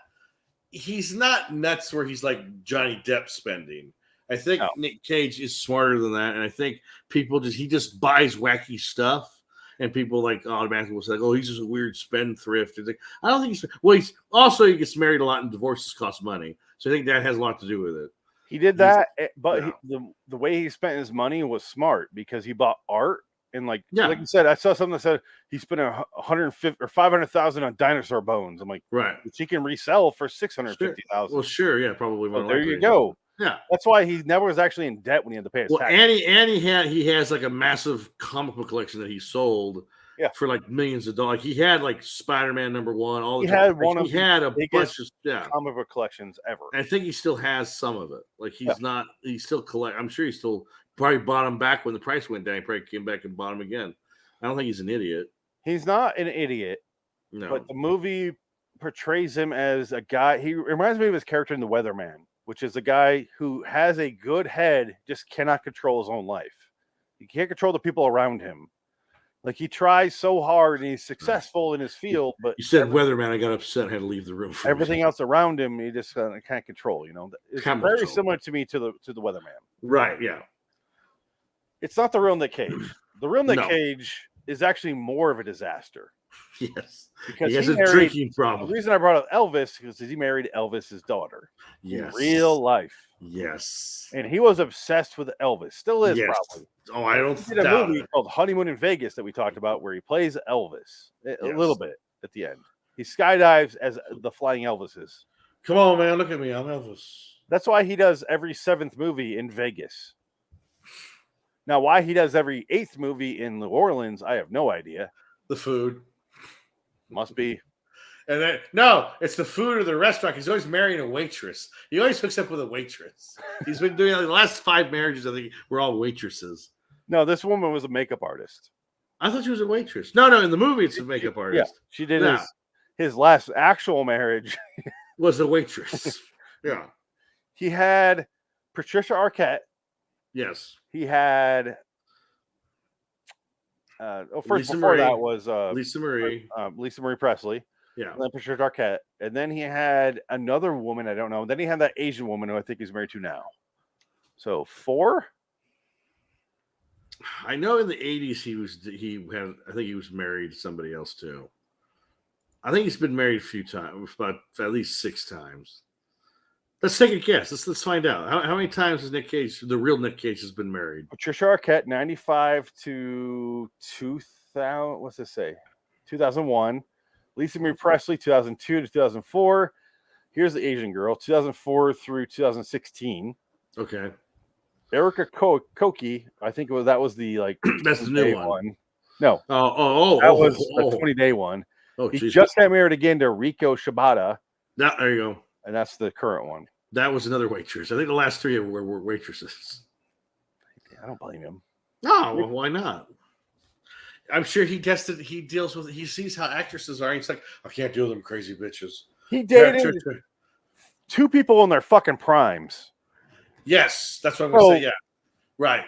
nuts where he's like Johnny Depp spending. I think Nick Cage is smarter than that, and I think he just buys wacky stuff. And people like automatically will say, "Oh, he's just a weird spendthrift." It's like, I don't think he gets married a lot, and divorces cost money. So I think that has a lot to do with it. He did that, but the way he spent his money was smart because he bought art and like you said, I saw something that said he spent 150 or 500,000 on dinosaur bones. I'm like, right, which he can resell for 650,000. Well, sure, yeah, probably. So there you go. Yeah, that's why he never was actually in debt when he had to pay his tax. And he has like a massive comic book collection that he sold. Yeah. For like millions of dollars. Like he had like Spider-Man #1. All the he had one of he had a bunch of comic book collections ever. And I think he still has some of it. Like he's not. He still collect. I'm sure he still probably bought them back when the price went down. He probably came back and bought them again. I don't think he's an idiot. He's not an idiot. No. But the movie portrays him as a guy. He reminds me of his character in The Weatherman, which is a guy who has a good head, just cannot control his own life. He can't control the people around him. Like he tries so hard and he's successful in his field, but you said Weatherman. I got upset. And had to leave the room. Everything else around him, he just can't control. You know, it's very similar to me to the Weatherman. Right? Yeah. It's not the real Nick Cage. The real Nick Cage is actually more of a disaster. Yes, because he has a drinking problem. The reason I brought up Elvis is he married Elvis's daughter. Yes, in real life. Yes, and he was obsessed with Elvis. Still is probably. Oh, I don't. He did a movie called Honeymoon in Vegas that we talked about, where he plays Elvis a little bit at the end. He skydives as the Flying Elvis is. Come on, man, look at me. I'm Elvis. That's why he does every 7th movie in Vegas. Now, why he does every 8th movie in New Orleans, I have no idea. The food. Must be. And then, no, it's the food or the restaurant. He's always marrying a waitress. He always hooks up with a waitress. He's been doing the last 5 marriages, I think, were all waitresses. No, this woman was a makeup artist. I thought she was a waitress. No, in the movie, it's a makeup artist. Yeah, she did his last actual marriage. Was a waitress. Yeah. He had Patricia Arquette. Yes. He had first Lisa before Marie. that was Lisa Marie. Lisa Marie Presley. Yeah. And then Patricia Arquette. And then he had another woman, I don't know. And then he had that Asian woman who I think he's married to now. So 4? I know in the 80s I think he was married to somebody else too. I think he's been married a few times, about at least 6 times. Let's take a guess. Let's find out. How many times has Nick Cage, the real Nick Cage, has been married? Patricia Arquette, 95 to 2000. What's this say? 2001. Lisa Marie Presley, 2002 to 2004. Here's the Asian girl, 2004 through 2016. Okay. Erica Koki, I think that was the that's the new one. No. That was a 20-day one. Oh, he just got married again to Riko Shibata. There you go. And that's the current one. That was another waitress. I think the last 3 were waitresses. I don't blame him. No, well, why not? I'm sure he deals with it. He sees how actresses are. He's like, I can't deal with them crazy bitches. He dated 2 people in their fucking primes. Yes, that's what I'm going to say. Yeah. Right.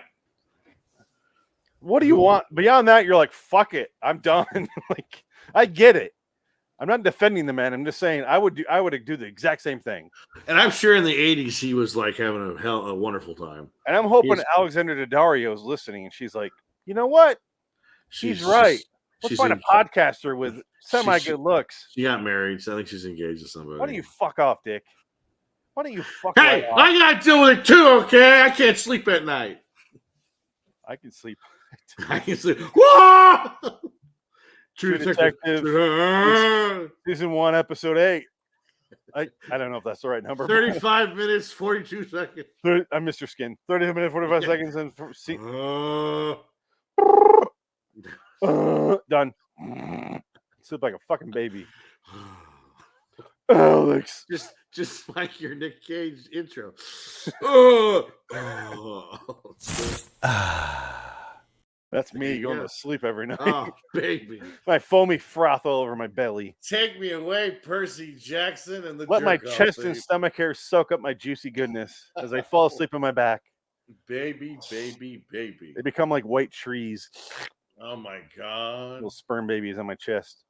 What do you want? Beyond that, you're like, fuck it. I'm done. I get it. I'm not defending the man. I'm just saying I would do the exact same thing. And I'm sure in the 80s he was like having a wonderful time. And I'm hoping Alexander Daddario is listening and she's like, you know what? She's right. Let's find a podcaster with semi-good looks. She got married, so I think she's engaged to somebody. Why don't you fuck off, Dick? Why don't you fuck Hey, off? I got to deal with it too, okay? I can't sleep at night. I can sleep. I can sleep. Whoa! True Detective. Season 1, episode 8. I don't know if that's the right number. 35 minutes, 42 seconds. I'm Mr. Skin. 30 minutes, 45 seconds, and done. Sleep like a fucking baby. Alex. Just like your Nick Cage intro. That's me going to sleep every night. Oh, baby. My foamy froth all over my belly. Take me away, Percy Jackson. And let my chest and stomach hair soak up my juicy goodness as I fall asleep on my back. Baby, baby, baby. They become like white trees. Oh, my God. Little sperm babies on my chest.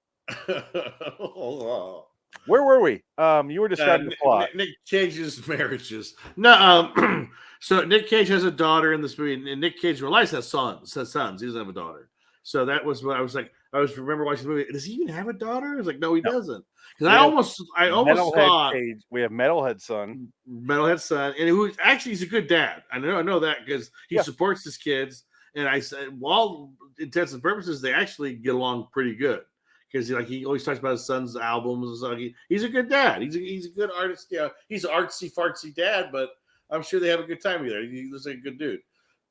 Oh. Where were we? You were describing the plot. Nick Cage's marriages. No, so Nick Cage has a daughter in this movie, and Nick Cage realized has sons. He doesn't have a daughter. So that was what I was like. I was remember watching the movie. Does he even have a daughter? I was like, no, he No. doesn't. Because I almost thought Cage. We have Metalhead son. Metalhead son, and who actually he's a good dad. I know that because he supports his kids. And I said, well, all intents and purposes, they actually get along pretty good because he always talks about his son's albums and stuff. He's a good dad. He's a good artist. Yeah, he's an artsy fartsy dad, but I'm sure they have a good time together. He looks like a good dude.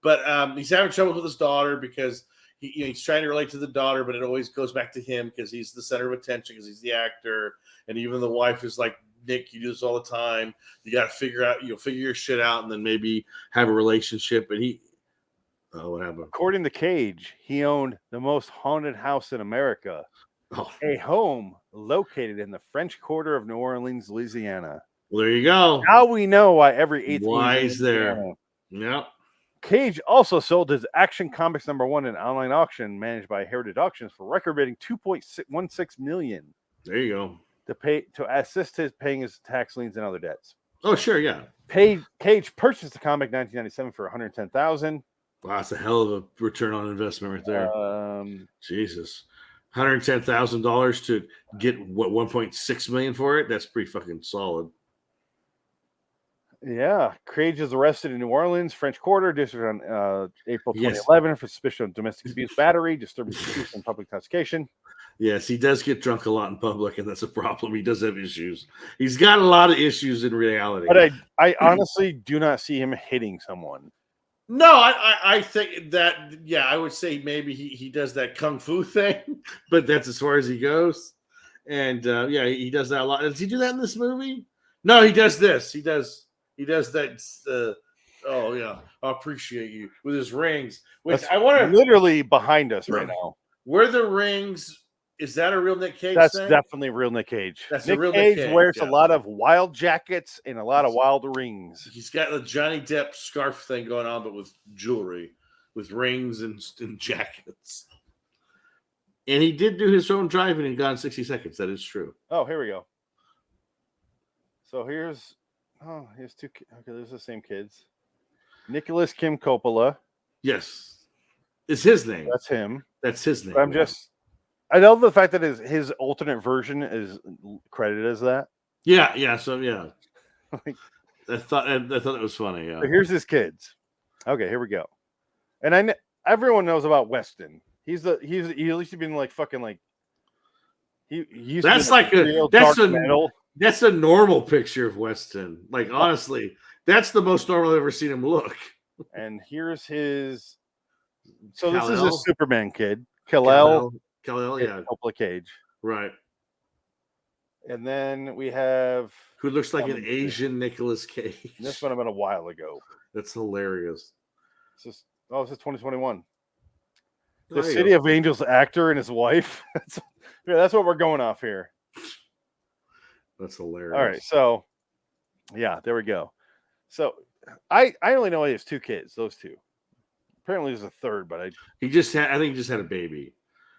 But he's having trouble with his daughter because he's trying to relate to the daughter, but it always goes back to him because he's the center of attention because he's the actor. And even the wife is like, Nick, you do this all the time. You got to figure your shit out and then maybe have a relationship. And what happened? According to Cage, he owned the most haunted house in America, a home located in the French Quarter of New Orleans, Louisiana. Well, there you go. Now we know why every eighth why is there. Yep. Cage also sold his Action Comics #1 in online auction managed by Heritage Auctions for record-breaking $2.16 million. There you go. To assist his paying his tax liens and other debts. Oh, sure, yeah. Cage purchased the comic in 1997 for $110,000. Wow, that's a hell of a return on investment right there. Jesus, $110,000 to get what $1.6 million for it? That's pretty fucking solid. Yeah, Cage is arrested in New Orleans, French Quarter district on April 2011 for suspicion of domestic abuse, battery, disturbing abuse, and public intoxication. Yes, he does get drunk a lot in public, and that's a problem. He does have issues. He's got a lot of issues in reality. But I honestly do not see him hitting someone. No, I think that, I would say maybe he does that kung fu thing, but that's as far as he goes. And he does that a lot. Does he do that in this movie? No, he does this. He does that. I appreciate you with his rings. Which That's I wonder, literally behind us right now. Were the rings? Is that a real Nick Cage? That's thing? Definitely real Nick Cage. That's Nick a real Cage Nick Cage. Wears a lot of wild jackets and a lot of wild rings. He's got the Johnny Depp scarf thing going on, but with jewelry, with rings and jackets. And he did do his own driving in Gone 60 Seconds. That is true. Oh, here we go. So here's two. Okay, there's the same kids. Nicholas Kim Coppola. Yes, it's his name. That's him. That's his name. But I love the fact that his alternate version is credited as that. Yeah. So yeah, I thought it was funny. Yeah. So here's his kids. Okay, here we go. And everyone knows about Weston. He at least been like fucking like he used. That's like that's a normal picture of Weston. Like honestly, that's the most normal I've ever seen him look. And here's his. So Kal-El. This is a Superman kid, Kal-El, yeah, Coppola Cage, right. And then we have who looks like an Asian Nicolas Cage. This one about a while ago. That's hilarious. This is 2021. The City of Angels actor and his wife. That's what we're going off here. That's hilarious. All right, so yeah, there we go. So I only know he has two kids, those two. Apparently there's a third, but I think he just had a baby.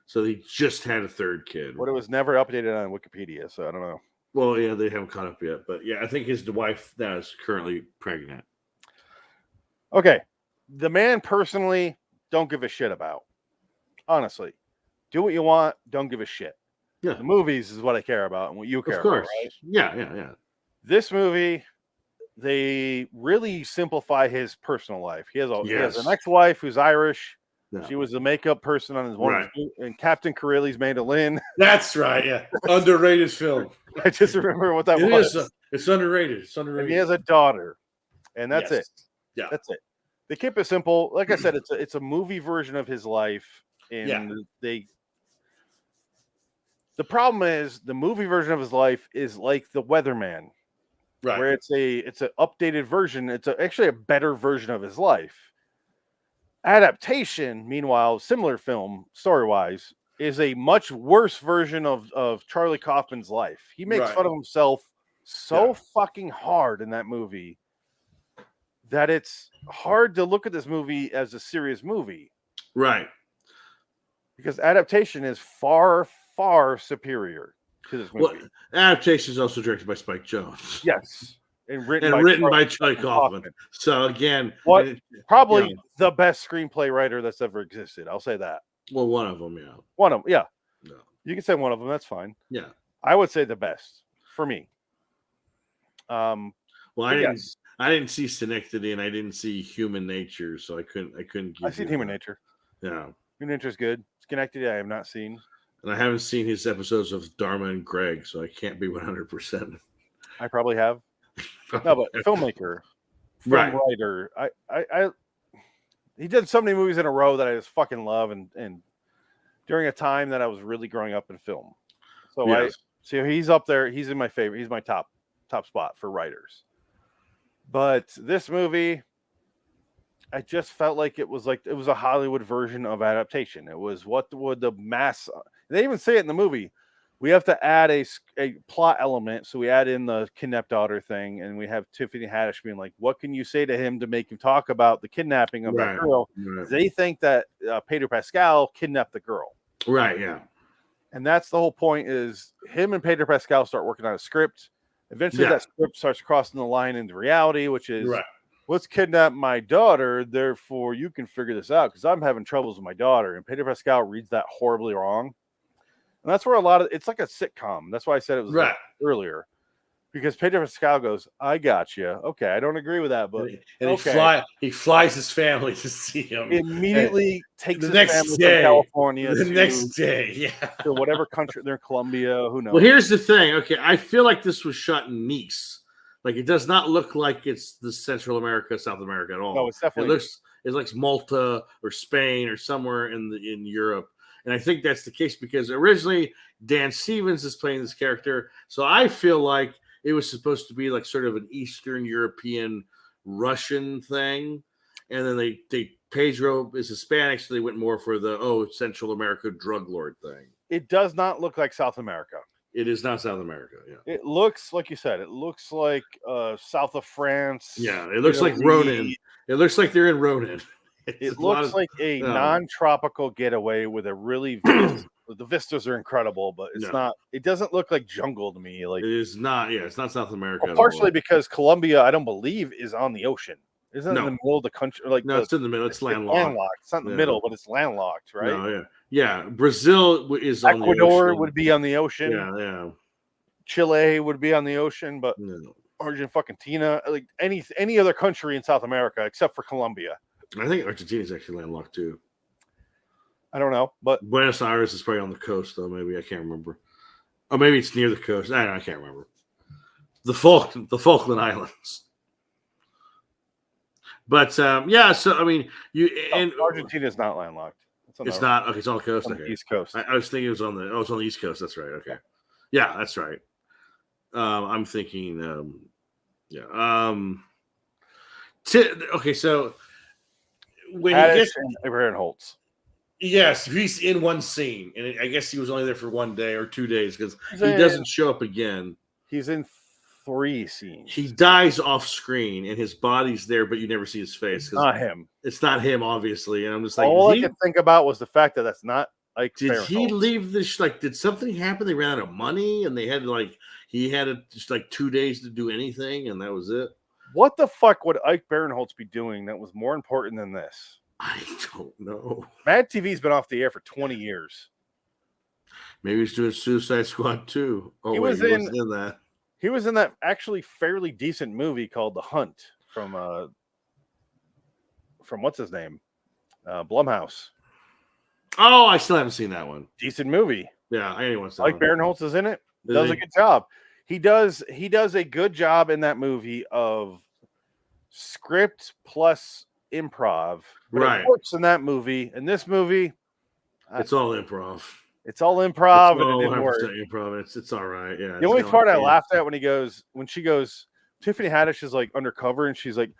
So he just had a third kid. But it was never updated on Wikipedia, so I don't know. Well, yeah, they haven't caught up yet. But yeah, I think his wife now is currently pregnant. Okay. The man personally don't give a shit about. Honestly. Do what you want, don't give a shit. Yeah. The movies is what I care about and what you care about, right? Yeah. This movie, they really simplify his personal life. He has an ex-wife who's Irish. Yeah. She was the makeup person on his one, right. And Captain Corelli's mandolin. That's right. Yeah, underrated film. I just remember what that was. It's underrated. It's underrated. And he has a daughter, and that's it. Yeah, that's it. They keep it simple. Like I said, it's a movie version of his life, and the problem is the movie version of his life is like The Weatherman. Right. Where it's an updated version. It's actually a better version of his life. Adaptation, meanwhile, similar film story-wise, is a much worse version of Charlie Kaufman's life. He makes fun of himself so fucking hard in that movie that it's hard to look at this movie as a serious movie. Right. Because adaptation is far, far superior to this movie. Well, adaptation is also directed by Spike Jonze. Yes. And written by Charlie Kaufman. So again, probably the best screenplay writer that's ever existed. I'll say that. Well, one of them, yeah. One of them, yeah. No. You can say one of them. That's fine. Yeah. I would say the best for me. Well, I didn't see Synecdoche and I didn't see Human Nature, so I couldn't give I've seen Human Nature. Yeah. Human Nature is good. Schenectady, I have not seen. And I haven't seen his episodes of Dharma and Greg, so I can't be 100%. I probably have. No, but filmmaker, film writer. I he did so many movies in a row that I just fucking love, and during a time that I was really growing up in film. So yes. So he's up there. He's in my favorite. He's my top spot for writers. But this movie, I just felt like it was a Hollywood version of adaptation. It was what would the mass. They even say it in the movie. We have to add a plot element, so we add in the kidnapped daughter thing, and we have Tiffany Haddish being like, "What can you say to him to make him talk about the kidnapping of that girl?" Right. They think that Pedro Pascal kidnapped the girl. Right. Yeah. And that's the whole point. Is him and Pedro Pascal start working on a script. Eventually, that script starts crossing the line into reality, which is, let's kidnap my daughter. Therefore, you can figure this out because I'm having troubles with my daughter. And Pedro Pascal reads that horribly wrong. And that's where it's like a sitcom. That's why I said it was earlier. Because Pedro Pascal goes, I got you. Okay, I don't agree with that, but he flies his family to see him. Immediately takes his family to California. The next day, to whatever country they're in, Colombia. Who knows? Well, here's the thing. Okay, I feel like this was shot in Nice. Like it does not look like it's the Central America, South America at all. No, it's definitely. It's like Malta or Spain or somewhere in Europe. And I think that's the case because originally Dan Stevens is playing this character. So I feel like it was supposed to be like sort of an Eastern European Russian thing. And then Pedro is Hispanic, so they went more for the Central America drug lord thing. It does not look like South America. It is not South America. Yeah. It looks like you said. It looks like south of France. Yeah, it looks like Ronin. It looks like they're in Ronin. It looks like a non-tropical getaway with a really the vistas are incredible, but it's not. It doesn't look like jungle to me. Like it is not. Yeah, it's not South America. Well, partially because Colombia, I don't believe, is on the ocean. Isn't it in the middle of the country? Like it's in the middle. It's landlocked. It's not in the middle, but it's landlocked, right? No, yeah. Brazil is on the ocean. Ecuador would be on the ocean. Yeah. Chile would be on the ocean, but Argentina, like any other country in South America except for Colombia. I think Argentina is actually landlocked too. I don't know, but Buenos Aires is probably on the coast, though. Maybe I can't remember. Or maybe it's near the coast. I can't remember. The Falkland Islands. But so I mean, Argentina is not landlocked. It's not. Okay, it's on the coast. On the East Coast. I was thinking it was on the. It's on the East Coast. That's right. Okay. Yeah, that's right. I'm thinking. Okay, so when Haddish he gets Abraham Holtz. Yes, he's in one scene, and I guess he was only there for 1 day or 2 days because he doesn't show up again. He's in 3 scenes. He dies off screen, and his body's there, but you never see his face. It's not him. It's not him, obviously. And I'm just like, all I could think about was the fact that that's not like. Did he leave this? Like, did something happen? They ran out of money, and they had he had just 2 days to do anything, and that was it. What the fuck would Ike Barinholtz be doing that was more important than this? I don't know. Mad TV's been off the air for 20 years. Maybe he's doing Suicide Squad 2. Oh, he wasn't in that. He was in that actually fairly decent movie called The Hunt from what's his name? Blumhouse. Oh, I still haven't seen that one. Decent movie. Yeah, anyone saw Ike Barinholtz is in it. Does a good job. He does a good job in that movie of script plus improv. But it works in that movie. In this movie, it's all improv. It's all improv. It's all 100% improv. It's all right. Yeah. The only part I laughed at when she goes, Tiffany Haddish is like undercover and she's like,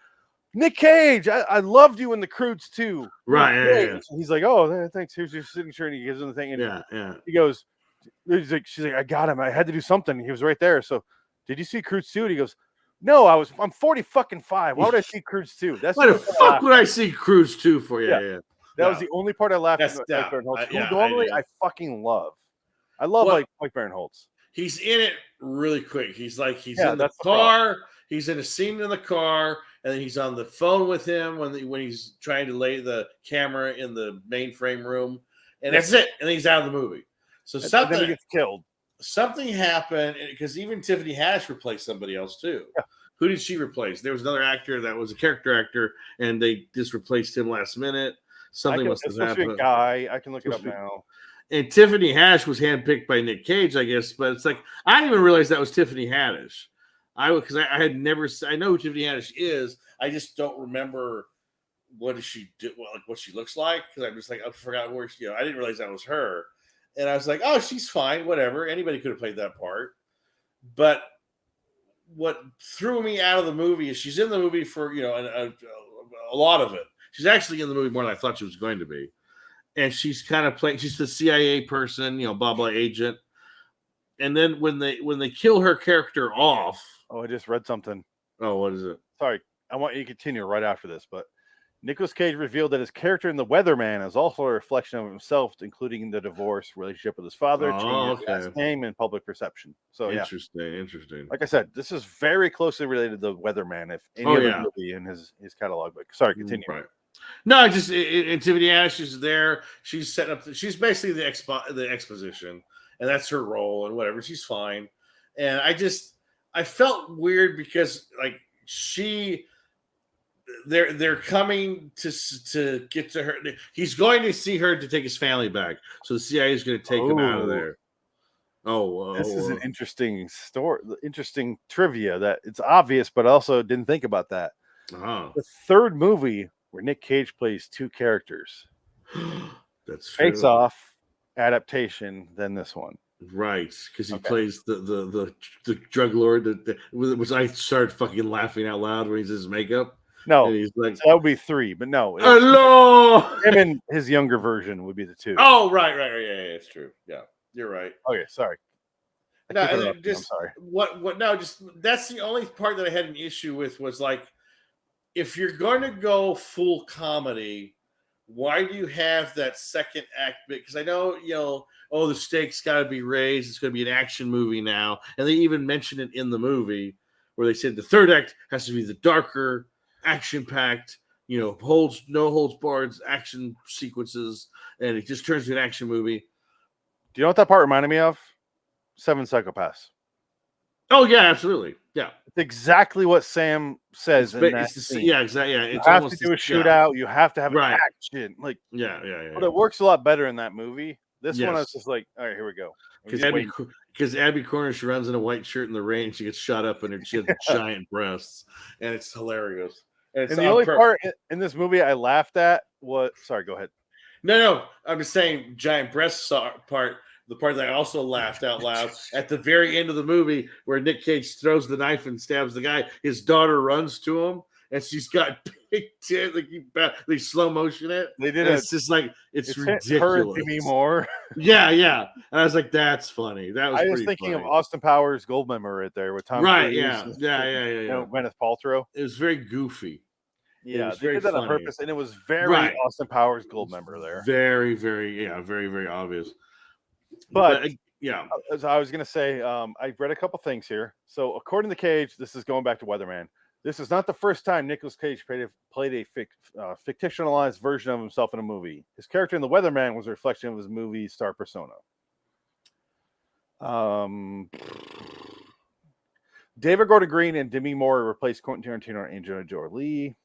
Nick Cage, I loved you in The Croods too. Right. Yeah. He's like, oh, thanks. Here's your signature, and he gives him the thing. And he goes, she's like, I got him. I had to do something. He was right there. So, did you see Croods 2? And he goes, no, I'm 40-5. Why would I see Croods 2? That's why the fuck would I see Croods 2 for you? Yeah. That was the only part I laughed at. Normally I fucking love. I love Mike Barinholtz. He's in it really quick. He's in the car. He's in a scene in the car, and then he's on the phone with him when he's trying to lay the camera in the mainframe room. and that's it. And he's out of the movie. So And then he gets killed. Something happened because even Tiffany Haddish replaced somebody else too. Yeah. Who did she replace? There was another actor that was a character actor, and they just replaced him last minute. Something must have happened. A guy. I can look it up now. And Tiffany Haddish was handpicked by Nick Cage, I guess. But it's like I didn't even realize that was Tiffany Haddish. I had never. I know who Tiffany Haddish is. I just don't remember what does she do, like what she looks like, because I'm just like I forgot where she. I didn't realize that was her, and I was like, oh, she's fine, whatever. Anybody could have played that part, but what threw me out of the movie is she's in the movie for a lot of it. She's actually in the movie more than I thought she was going to be, and she's kind of playing. She's the CIA person, blah blah agent, and then when they kill her character off. Oh, I just read something. Oh, what is it? Sorry, I want you to continue right after this, but Nicolas Cage revealed that his character in The Weatherman is also a reflection of himself, including the divorce, relationship with his father, change his last name, and public perception. So, interesting. Like I said, this is very closely related to The Weatherman, if any other movie in his catalog. But sorry, continue. Right. No, just Tiffany Haddish is there. She's setting up. She's basically the exposition, and that's her role, and whatever. She's fine, and I felt weird because like they're coming to get to her. He's going to see her to take his family back. So the CIA is going to take him out of there. This is an interesting story, interesting trivia that it's obvious, but also didn't think about that. The third movie where Nick Cage plays two characters. That's true. Face Off adaptation than this one. Right, because he plays the drug lord which I started fucking laughing out loud when he's in his makeup. No, he's like, so that would be three, but no. Hello! Him and his younger version would be the two. Oh, right. Yeah, it's true. Yeah, you're right. Okay, sorry. I'm sorry. No, just that's the only part that I had an issue with was like, if you're going to go full comedy, why do you have that second act bit? Because I know, the stakes got to be raised. It's going to be an action movie now. And they even mentioned it in the movie where they said the third act has to be the darker, action-packed, no holds barred action sequences. And it just turns into an action movie. Do you know what that part reminded me of? Seven Psychopaths. Oh, yeah, absolutely. Yeah. It's exactly what Sam says in that scene. Yeah, exactly. Yeah, you have to do a shootout. Yeah. You have to have an action. Like, yeah. But it works a lot better in that movie. This one, I was just like, all right, here we go. Because Abby Cornish runs in a white shirt in the rain. She gets shot up and she has giant breasts. And it's hilarious. And the only part in this movie I laughed at was... Sorry, go ahead. No. I'm just saying giant breasts part... The part that I also laughed out loud at the very end of the movie where Nick Cage throws the knife and stabs the guy. His daughter runs to him and she's got big tits. Like they slow motion it. They did. It's just like it's ridiculous. Her Demi Moore. Yeah. And I was like, that's funny. That was. I was thinking funny. of Austin Powers Goldmember right there with Tom. Right. Cruise Yeah. Gwyneth Paltrow. It was very goofy. Yeah, they did that on purpose, and it was very Austin Powers Goldmember there. Very, very, very, very obvious. But as I was going to say, I read a couple things here. So according to Cage, this is going back to Weatherman. This is not the first time Nicolas Cage played a fictionalized version of himself in a movie. His character in The Weatherman was a reflection of his movie star persona. David Gordon Green and Demi Moore replaced Quentin Tarantino and Angelina Jolie.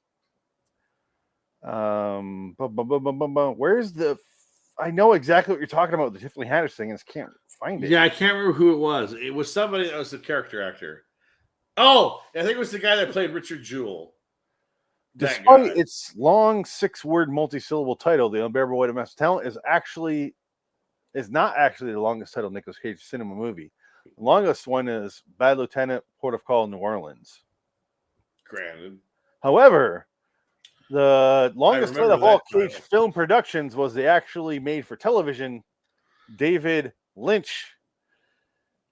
Where's the... I know exactly what you're talking about with the Tiffany Haddish thing, and I can't find it. Yeah, I can't remember who it was. It was somebody that was the character actor. Oh, I think it was the guy that played Richard Jewell. Despite its long 6-word multi-syllable title, The Unbearable Weight of Massive Talent is not actually the longest title Nicolas Cage cinema movie. The longest one is Bad Lieutenant, Port of Call, New Orleans. Granted. However, the longest title of all Cage film productions was the actually made for television David Lynch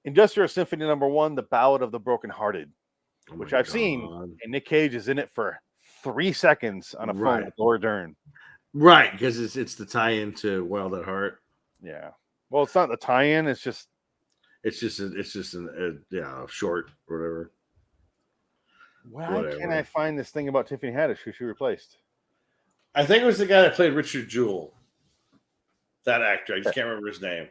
Industrial Symphony No. 1, The Ballad of the Brokenhearted, which I've seen, and Nick Cage is in it for 3 seconds on a phone with Laura Dern. Right, because it's the tie-in to Wild at Heart. Yeah. Well, it's not the tie-in. It's just a short or whatever. Why can't I find this thing about Tiffany Haddish, who she replaced? I think it was the guy that played Richard Jewell. That actor, I just can't remember his name.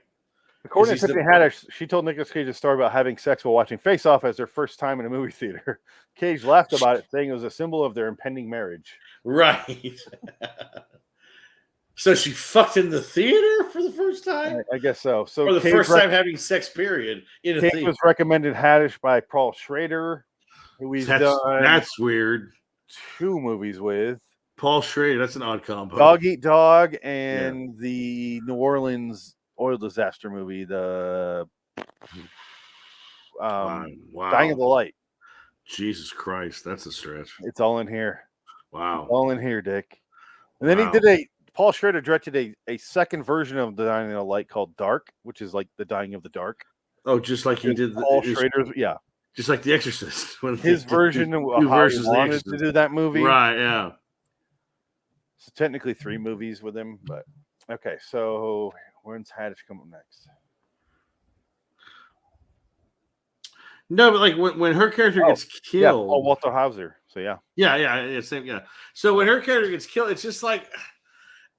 According to Tiffany Haddish, she told Nicolas Cage a story about having sex while watching Face Off as their first time in a movie theater. Cage laughed about it, saying it was a symbol of their impending marriage. Right. So she fucked in the theater for the first time? I guess so. Or the first time having sex, period, in a Cage theater. was recommended Haddish by Paul Schrader, who he's done that's weird. 2 movies with. Paul Schrader, that's an odd combo. Dog Eat Dog and the New Orleans oil disaster movie, the Dying of the Light. Jesus Christ, that's a stretch. It's all in here. Wow. It's all in here, Dick. And then he did Paul Schrader directed a second version of the Dying of the Light called Dark, which is like the Dying of the Dark. Oh, just like he did Paul Schrader's, just like The Exorcist. When his version of how he wanted to do that movie. Right, yeah. So technically 3 movies with him, but okay, so when's Haddish coming next? No, but like when her character gets killed. Paul Walter Hauser. So yeah. So when her character gets killed, it's just like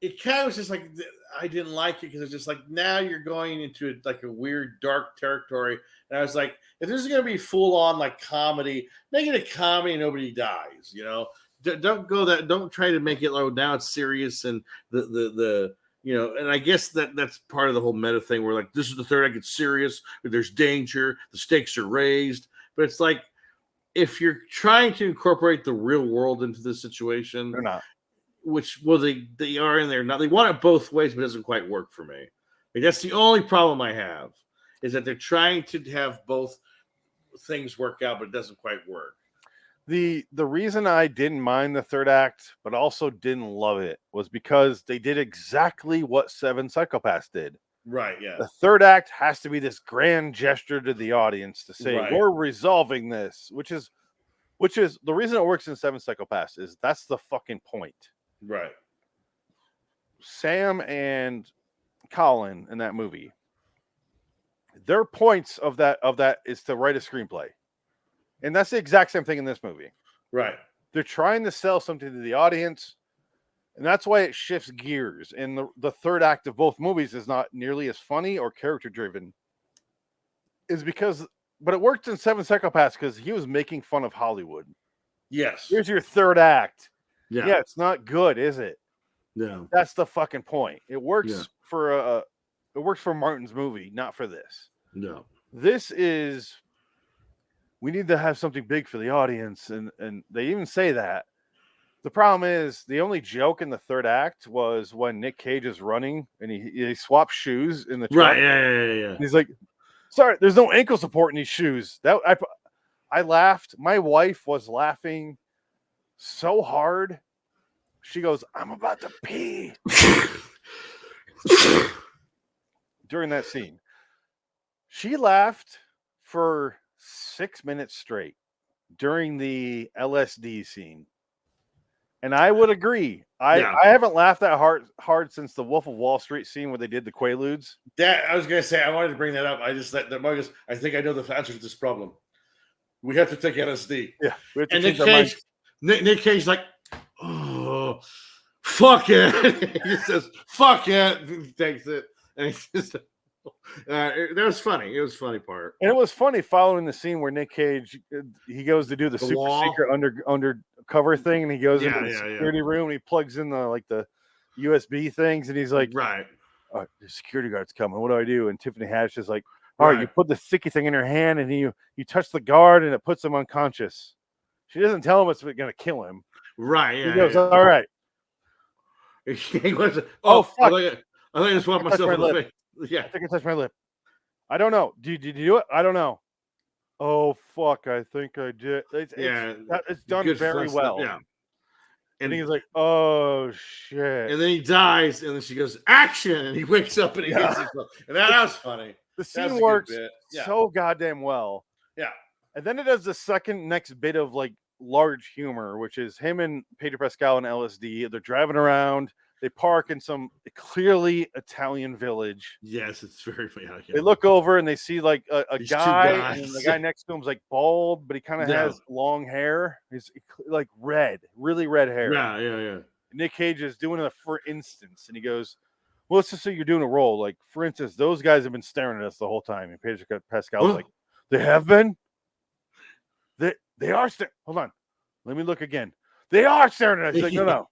it kind of was just like I didn't like it because it's just like now you're going into like a weird dark territory, and I was like, if this is gonna be full on like comedy, make it a comedy and nobody dies, you know. Don't go that. Don't try to make it low. Now it's serious, and the and I guess that's part of the whole meta thing. Where like this is the third act. It's serious. There's danger. The stakes are raised. But it's like if you're trying to incorporate the real world into this situation, they're not. Which they are in there. Now they want it both ways, but it doesn't quite work for me. Like, that's the only problem I have is that they're trying to have both things work out, but it doesn't quite work. The reason I didn't mind the third act, but also didn't love it, was because they did exactly what 7 Psychopaths did. Right, yeah. The third act has to be this grand gesture to the audience to say, we're resolving this, which is the reason it works in 7 Psychopaths is that's the fucking point. Right. Sam and Colin in that movie, their points of that is to write a screenplay. And that's the exact same thing in this movie. Right. They're trying to sell something to the audience, and that's why it shifts gears. And the third act of both movies is not nearly as funny or character-driven. But it worked in 7 Psychopaths because he was making fun of Hollywood. Yes. Here's your third act. Yeah, it's not good, is it? No. That's the fucking point. It works for Martin's movie, not for this. No. This is... We need to have something big for the audience, and they even say that. The problem is the only joke in the third act was when Nick Cage is running and he swaps shoes in the truck. Right, yeah. He's like, "Sorry, there's no ankle support in these shoes." That I laughed. My wife was laughing so hard. She goes, "I'm about to pee." During that scene, she laughed for 6 minutes straight during the LSD scene. And I would agree. I haven't laughed that hard since the Wolf of Wall Street scene where they did the Quaaludes. That I was going to say, I wanted to bring that up. I just let the Marcus. I think I know the answer to this problem. We have to take LSD. Yeah, and Nick Cage, like, oh, fuck it. He says, "Fuck it." He takes it, and he just. That was funny. It was a funny part, and it was funny following the scene where Nick Cage he goes to do the super wall? secret undercover thing, and he goes into the security room and he plugs in the USB things, and he's like, "Right, the security guard's coming. What do I do?" And Tiffany Haddish is like, "All right, you put the sticky thing in her hand, and you touch the guard, and it puts him unconscious." She doesn't tell him it's going to kill him. Right? Yeah. He goes, "All right." He goes, "Oh fuck! I think I just want myself in the face." Yeah, I think I touched my lip. I don't know. Did you do it? I don't know. Oh fuck! I think I did. It's done very well. Yeah, and he's like, "Oh shit!" And then he dies, and then she goes, "Action!" And he wakes up and he hits himself. And that was funny. The scene works so goddamn well. Yeah, and then it does the next bit of like large humor, which is him and Pedro Pascal and LSD. They're driving around. They park in some clearly Italian village. Yes, it's very. Yeah. They look over and they see like a guy, and the guy next to him's like bald, but he kind of has long hair. He's like really red hair. Yeah. Nick Cage is doing it for instance, and he goes, well, let's just say you're doing a role. Like, for instance, those guys have been staring at us the whole time. And Pedro Pascal's like, they have been? They are staring. Hold on. Let me look again. They are staring at us. He's like, no.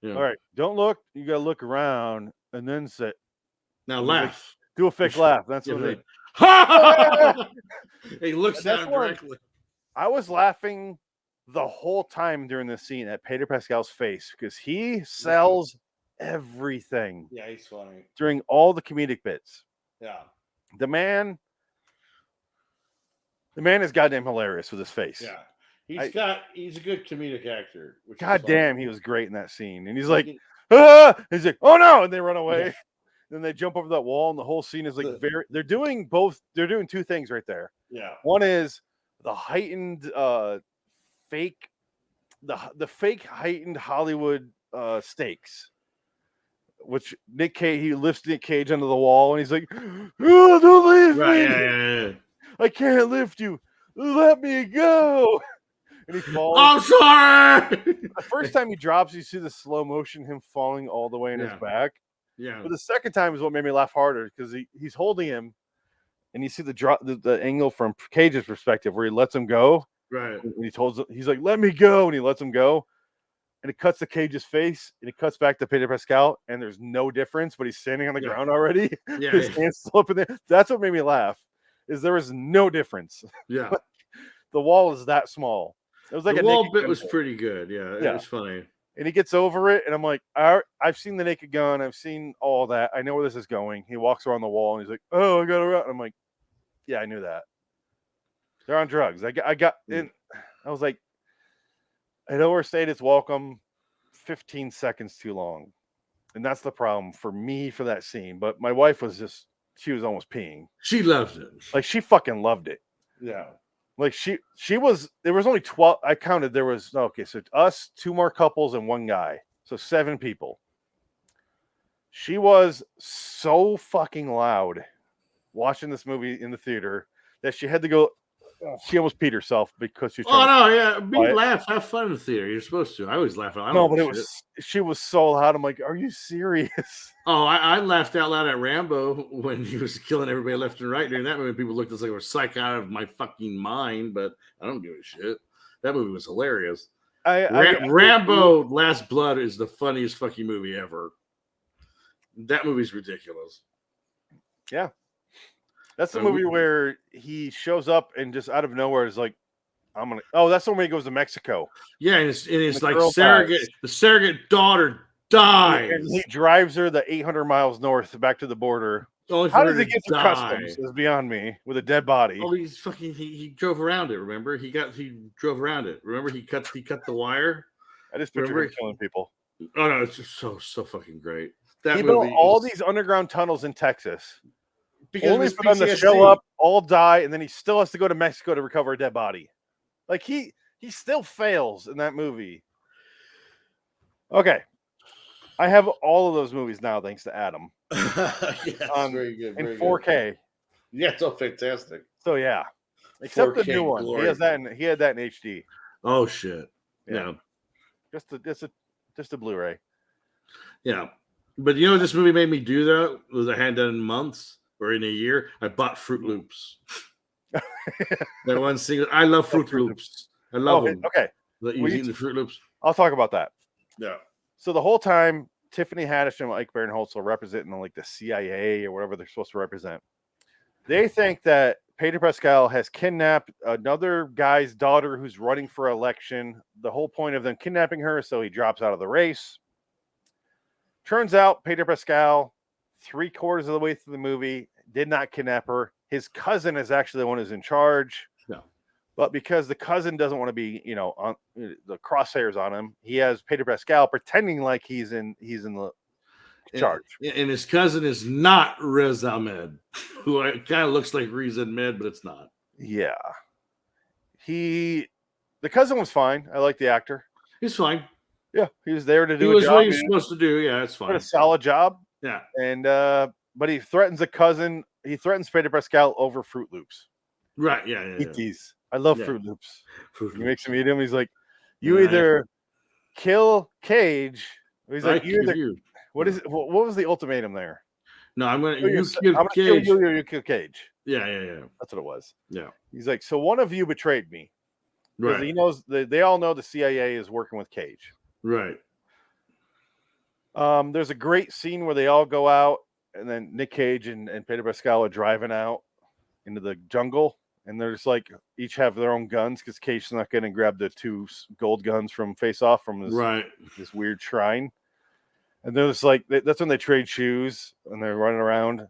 All right. Don't look. You got to look around and then say. Now laugh. Do a fake laugh. That's what they. He looks at him directly. I was laughing the whole time during this scene at Pedro Pascal's face because he sells everything. Yeah, he's funny. During all the comedic bits. Yeah. The man is goddamn hilarious with his face. Yeah. He's a good comedic actor. God damn, he was great in that scene. And he's like, ah! He's like, oh no, and they run away. Yeah. Then they jump over that wall, and the whole scene is like they're doing two things right there. Yeah. One is the heightened fake heightened Hollywood stakes. Which he lifts Nick Cage under the wall and he's like, oh, don't leave me. Yeah. I can't lift you. Let me go. And he falls. I'm sorry. The first time he drops, you see the slow motion, him falling all the way in his back. Yeah. But the second time is what made me laugh harder because he's holding him and you see the angle from Cage's perspective where he lets him go. Right. And he's like, let me go. And he lets him go. And it cuts to Cage's face, and it cuts back to Pedro Pascal, and there's no difference, but he's standing on the ground already. Yeah, his hands still up in there. That's what made me laugh, is there was no difference. Yeah. The wall is that small. It was like the wall bit was pretty good. Yeah, it was funny. And he gets over it, and I'm like, I've seen the Naked Gun. I've seen all that. I know where this is going. He walks around the wall, and he's like, oh, I got around. I'm like, yeah, I knew that. They're on drugs. I was like, I'd overstayed its welcome 15 seconds too long. And that's the problem for me for that scene. But my wife she was almost peeing. She loved it. Like, she fucking loved it. Yeah. Like, there was only 12. I counted. There was, okay, so us, 2 more couples, and 1 guy. So 7 people. She was so fucking loud watching this movie in the theater that she had to go. She almost peed herself because she's. Laugh, have fun in the theater. You're supposed to. I always laugh. She was so loud. I'm like, are you serious? Oh, I laughed out loud at Rambo when he was killing everybody left and right during that movie. People looked as like I was psych out of my fucking mind, but I don't give a shit. That movie was hilarious. Rambo: Last Blood is the funniest fucking movie ever. That movie's ridiculous. Yeah. That's the movie where he shows up and just out of nowhere is like, that's the one where he goes to Mexico. Yeah, and it's like the surrogate daughter dies. And he drives her the 800 miles north back to the border. How did he get to customs? Is beyond me with a dead body. Oh, he drove around it. Remember, he drove around it. Remember, he cut the wire. I just picture him killing people. Oh no, it's just so fucking great. He built all these underground tunnels in Texas. Because only for them to show up, all die, and then he still has to go to Mexico to recover a dead body. Like, he still fails in that movie. Okay. I have all of those movies now, thanks to Adam. Very good. In 4K. Good. Yeah, it's all fantastic. So, yeah. Except the new one. Glory. He had that in HD. Oh, shit. Yeah. Just a Blu-ray. Yeah. But you know what this movie made me do, though? Was I hadn't done in months. Or in a year, I bought Fruit Loops. That one single. I love Fruit Loops. I love them. Okay. You eating the Fruit Loops? I'll talk about that. Yeah. So the whole time, Tiffany Haddish and Mike Barinholtz are representing like the CIA or whatever they're supposed to represent. They think that Pedro Pascal has kidnapped another guy's daughter who's running for election. The whole point of them kidnapping her is so he drops out of the race. Turns out Pedro Pascal, 3/4 of the way through the movie, did not kidnap her. His cousin is actually the one who's in charge. No. But because the cousin doesn't want to be, on the crosshairs on him, he has Pedro Pascal pretending like he's in the charge. And his cousin is not Riz Ahmed, who kind of looks like Riz Ahmed, but it's not. Yeah. The cousin was fine. I like the actor. He's fine. Yeah, he was there to do a job. What he was supposed to do. Yeah, it's fine. Did a solid job. Yeah. And but he threatens the cousin. He threatens Pedro Pascal over Fruit Loops. Right. Yeah. I love Fruit Loops. He makes him eat him. He's like, you either kill Cage. He's like, you What is it? What was the ultimatum there? No, I'm gonna I'm kill gonna kill Cage. you or you kill Cage. Yeah. That's what it was. Yeah. He's like, so one of you betrayed me because Right. he knows they all know the CIA is working with Cage. Right. There's a great scene where they all go out, and then Nick Cage and Pedro Pascal are driving out into the jungle, and they're just like each have their own guns because Cage snuck in and grabbed the 2 gold guns from Face Off from this weird shrine. And they're just like, that's when they trade shoes and they're running around.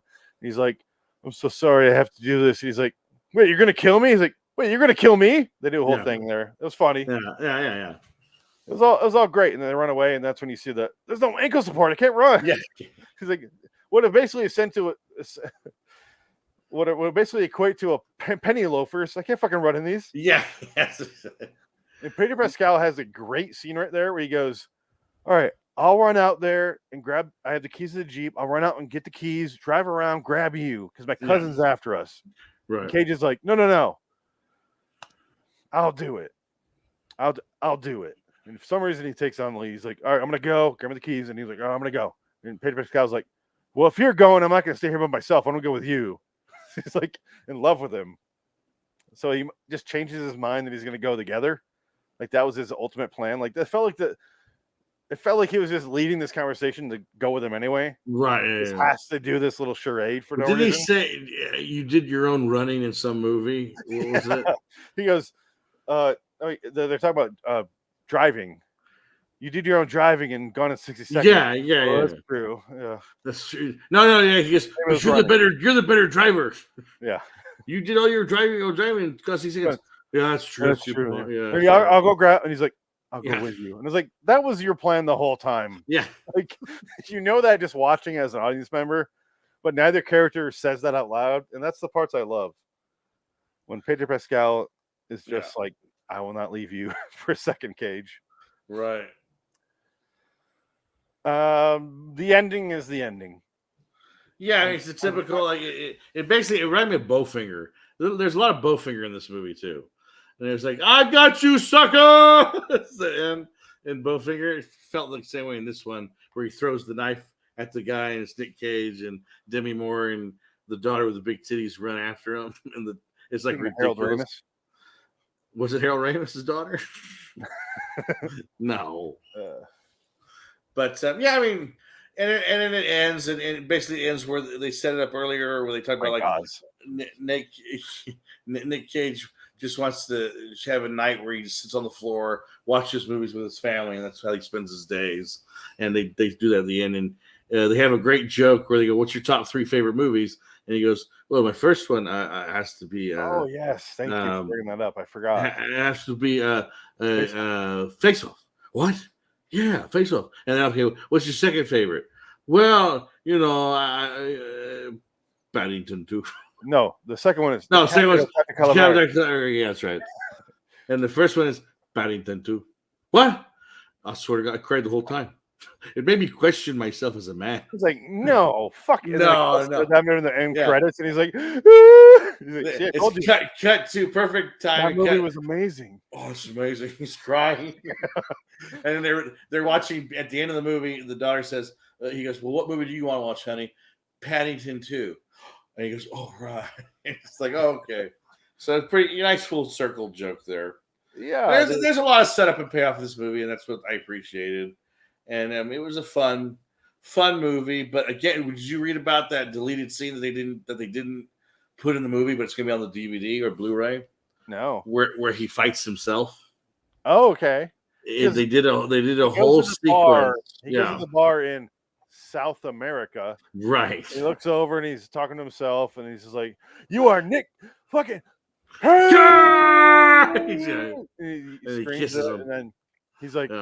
He's like, I'm so sorry I have to do this. He's like, wait, you're going to kill me? He's like, wait, you're going to kill me? They do a whole thing there. It was funny. Yeah. It was all great. And then they run away. And that's when you see there's no ankle support. I can't run. Yeah. He's like, what it basically is sent to what it would basically equate to a penny loafers. I can't fucking run in these. Yeah. Yes. And Pedro Pascal has a great scene right there where he goes, all right, I'll run out there and I have the keys to the Jeep. I'll run out and get the keys, drive around, grab you because my cousin's after us. Right. And Cage is like, no. I'll do it. I'll do it. And for some reason he takes on the lead. He's like, all right, I'm going to go. Grab me the keys. And he's like, oh, I'm going to go. And Pedro Pascal's like, well, if you're going, I'm not going to stay here by myself. I'm going to go with you. He's like in love with him. So he just changes his mind that he's going to go together. Like that was his ultimate plan. Like that felt like it felt like he was just leading this conversation to go with him anyway. Right. He has to do this little charade for no reason. Did he say you did your own running in some movie? What was it? He goes, they're talking about driving. You did your own driving and Gone in 60 Seconds. Yeah. That's true. Yeah. That's true. No. Yeah. He goes, you're the better driver. Yeah. You did all your driving because he said, yeah, that's true. That's true. Yeah. I'll go grab. And he's like, I'll go with you. And it's like, that was your plan the whole time. Yeah. Like, you know that just watching as an audience member, but neither character says that out loud. And that's the parts I love. When Pedro Pascal is just like, I will not leave you for a second, Cage. Right. The ending is the ending. Yeah, it's a typical, like, it basically, it reminded me of Bowfinger. There's a lot of Bowfinger in this movie, too. And it was like, I got you, sucker! That's the end. And Bowfinger, it felt like the same way in this one, where he throws the knife at the guy, and it's Nick Cage and Demi Moore and the daughter with the big titties run after him. And it's like ridiculous. Harold Ramis. Was it Harold Ramis' daughter? No. But, yeah, I mean, and then it ends, and it basically ends where they set it up earlier, where they talk about, like, Nick Cage just wants to have a night where he just sits on the floor, watches movies with his family, and that's how he spends his days. And they do that at the end. And they have a great joke where they go, what's your top 3 favorite movies? And he goes, well, my first one has to be... oh, yes. Thank you for bringing that up. I forgot. It has to be Face Off. What? Yeah, Face Off. And then, okay, what's your second favorite? Well, Paddington 2. No, the second one is... No, the second one is... Calamari. Yeah, that's right. And the first one is Paddington 2. What? I swear to God, I cried the whole time. It made me question myself as a man. He's like, no, fuck it. No. I'm in the end credits, and he's like, cut to perfect time. That movie was amazing. Oh, it's amazing. He's crying. And then they're watching, at the end of the movie, the daughter says, he goes, well, what movie do you want to watch, honey? Paddington 2. And he goes, oh, right. It's like, oh, okay. So it's pretty nice full circle joke there. Yeah. There's a lot of setup and payoff in this movie, and that's what I appreciated. And it was a fun movie. But again, did you read about that deleted scene that they didn't put in the movie, but it's gonna be on the DVD or Blu-ray? No. Where he fights himself. Oh, okay. They did a whole sequence. He goes to the bar in South America. Right. He looks over and he's talking to himself, and he's just like, "You are Nick fucking." He kisses him, and then he's like,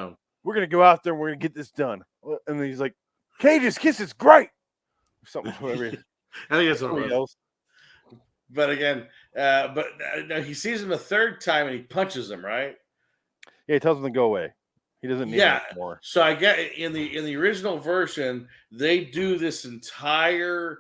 we're going to go out there and we're going to get this done. And then he's like, Cage's kiss is great. Something. I think that's what it was. But again, he sees him a third time and he punches him, right? Yeah, he tells him to go away. He doesn't need it anymore. So I get in the original version, they do this entire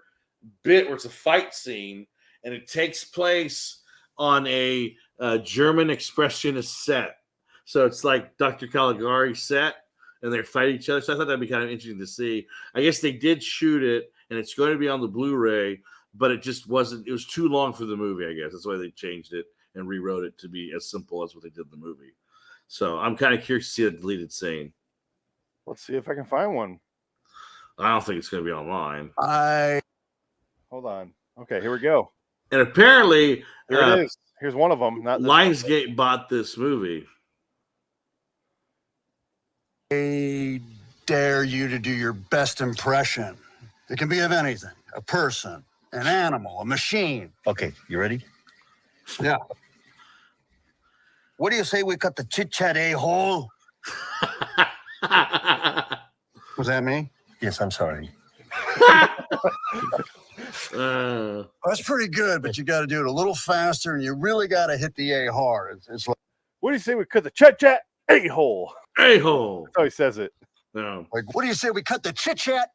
bit where it's a fight scene, and it takes place on a German expressionist set. So it's like Dr. Caligari set, and they're fighting each other. So I thought that'd be kind of interesting to see. I guess they did shoot it, and it's going to be on the Blu-ray, but it just wasn't. It was too long for the movie. I guess that's why they changed it and rewrote it to be as simple as what they did in the movie. So I'm kind of curious to see a deleted scene. Let's see if I can find one. I don't think it's going to be online. Hold on. Okay, here we go. And apparently, Here it is. Here's one of them. Not Lionsgate bought this movie. I dare you to do your best impression. It can be of anything: a person, an animal, a machine. Okay, you ready? Yeah. What do you say we cut the chit-chat a-hole? Was that me? Yes, I'm sorry. That's pretty good, but you got to do it a little faster, and you really got to hit the A hard. It's like, what do you say we cut the chat a-hole? A-hole. That's how he says it. No. like, what do you say we cut the chit-chat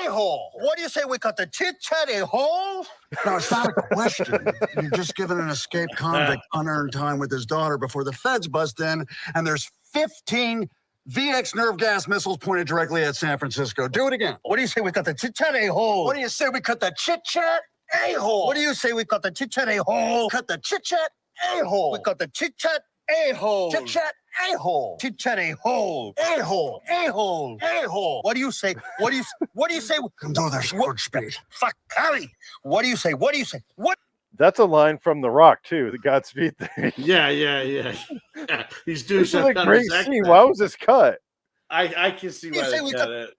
a-hole? What do you say we cut the chit-chat a-hole? No, it's not a question. You're just giving an escaped convict unearned time with his daughter before the feds bust in, and there's 15 VX nerve gas missiles pointed directly at San Francisco. Do it again. What do you say we cut the chit-chat a-hole? What do you say we cut the chit-chat a-hole? What do you say we cut the chit-chat a-hole? Cut the chit-chat a-hole. We cut the chit-chat a-hole. Chit-chat a-hole. Chit-chat a-hole. A-hole. A-hole. A-hole. What do you say? What do you say? Come do there, Squirt Speed. Fuck, Harry. What do you say? What do you say? What? That's a line from The Rock too. The Godspeed thing. Yeah. He's doing This is a something. great scene. Why was this cut? I can see why they cut it.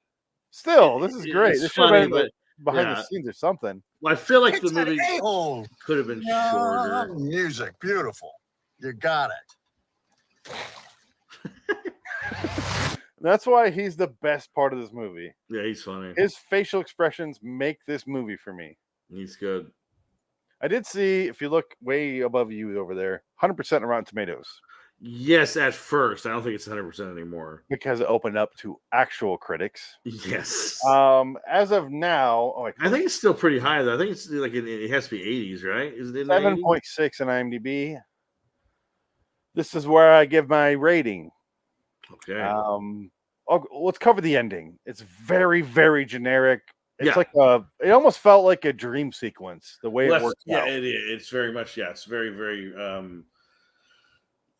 Still, this is great. It's This should have funny, been but behind the scenes or something. Well, I feel like the Chit-chat movie a-hole. could have been shorter. Music, beautiful. You got it. That's why he's the best part of this movie. Yeah, he's funny. His facial expressions make this movie for me. He's good. I did see, if you look way above you over there, 100% Rotten Tomatoes. Yes, at first. I don't think it's 100% anymore. Because it opened up to actual critics. Yes. As of now, I think it's still pretty high, though. I think it's like it has to be 80s, right? Is it 7.6 in IMDb. This is where I give my rating. Okay. Let's cover the ending. It's very, very generic. It's like it almost felt like a dream sequence, the way it works out. It's very much, it's very, very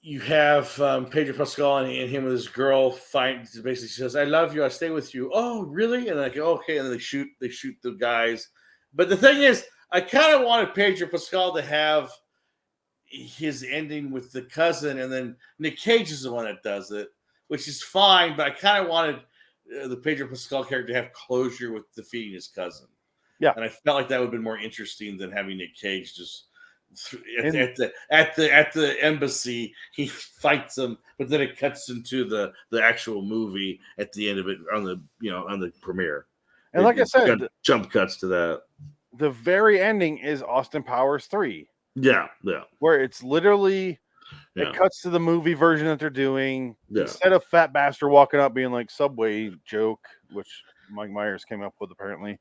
you have Pedro Pascal and him with his girl fight. Basically, she says, "I love you. I stay with you." Oh, really? And like, okay, and then they shoot the guys. But the thing is, I kind of wanted Pedro Pascal to have his ending with the cousin, and then Nick Cage is the one that does it, which is fine. But I kind of wanted the Pedro Pascal character to have closure with defeating his cousin. Yeah, and I felt like that would have been more interesting than having Nick Cage just at the embassy. He fights him, but then it cuts into the actual movie at the end of it on the premiere. And like I said, jump cuts to that. The very ending is Austin Powers 3. Yeah. Where it's literally it cuts to the movie version that they're doing. Yeah. Instead of Fat Bastard walking up being like Subway joke, which Mike Myers came up with apparently,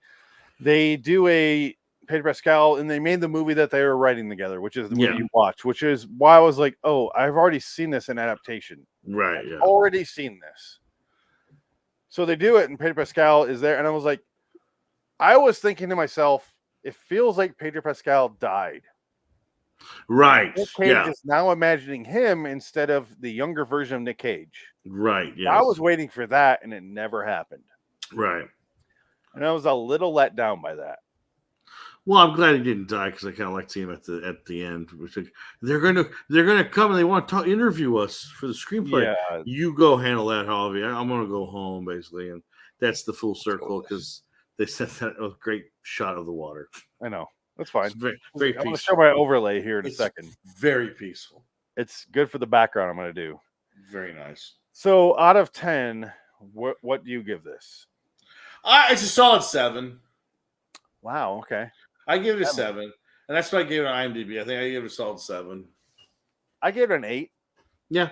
they do a Pedro Pascal, and they made the movie that they were writing together, which is the movie you watch, which is why I was like, oh, I've already seen this in adaptation. Right. I've already seen this. So they do it, and Pedro Pascal is there, and I was like, I was thinking to myself, it feels like Pedro Pascal died. Right. Nick Cage is now imagining him instead of the younger version of Nick Cage. Right. Yeah. I was waiting for that, and it never happened. Right. And I was a little let down by that. Well, I'm glad he didn't die because I kind of like seeing him at the end. Which they're gonna come and they want to interview us for the screenplay. Yeah. You go handle that, Harvey. I'm gonna go home basically, and that's the full circle because they sent that a great shot of the water. I know. That's fine. It's very, very I'm going to peaceful. show my overlay here in a second. Very peaceful. It's good for the background I'm going to do. Very nice. So out of 10, what do you give this? It's a solid 7. Wow. Okay. I give it a 7. And that's what I gave it on IMDb. I think I gave it a solid 7. I gave it an 8. Yeah.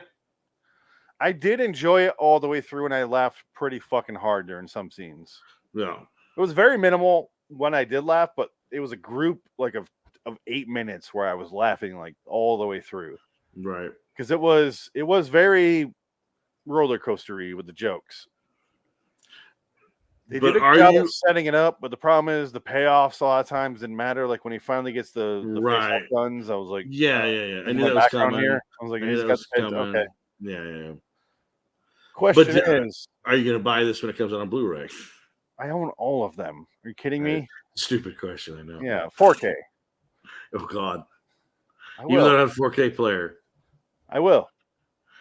I did enjoy it all the way through, and I laughed pretty fucking hard during some scenes. Yeah. It was very minimal when I did laugh, but it was a group like of 8 minutes where I was laughing like all the way through. Right. Because it was very roller coastery with the jokes. They But did a are good job you of setting it up, but the problem is the payoffs a lot of times didn't matter. Like when he finally gets the face-off right? guns, I was like, Yeah, yeah, yeah. I in knew my that was background coming. here, I was like, I knew he's that got the was pins. Okay. coming. Yeah, yeah, yeah. But Question is, are you going to buy this when it comes out on Blu-ray? I own all of them. Are you kidding me? Stupid question, I know. Yeah, 4K. Oh God! I Even though will. I have a 4K player. I will.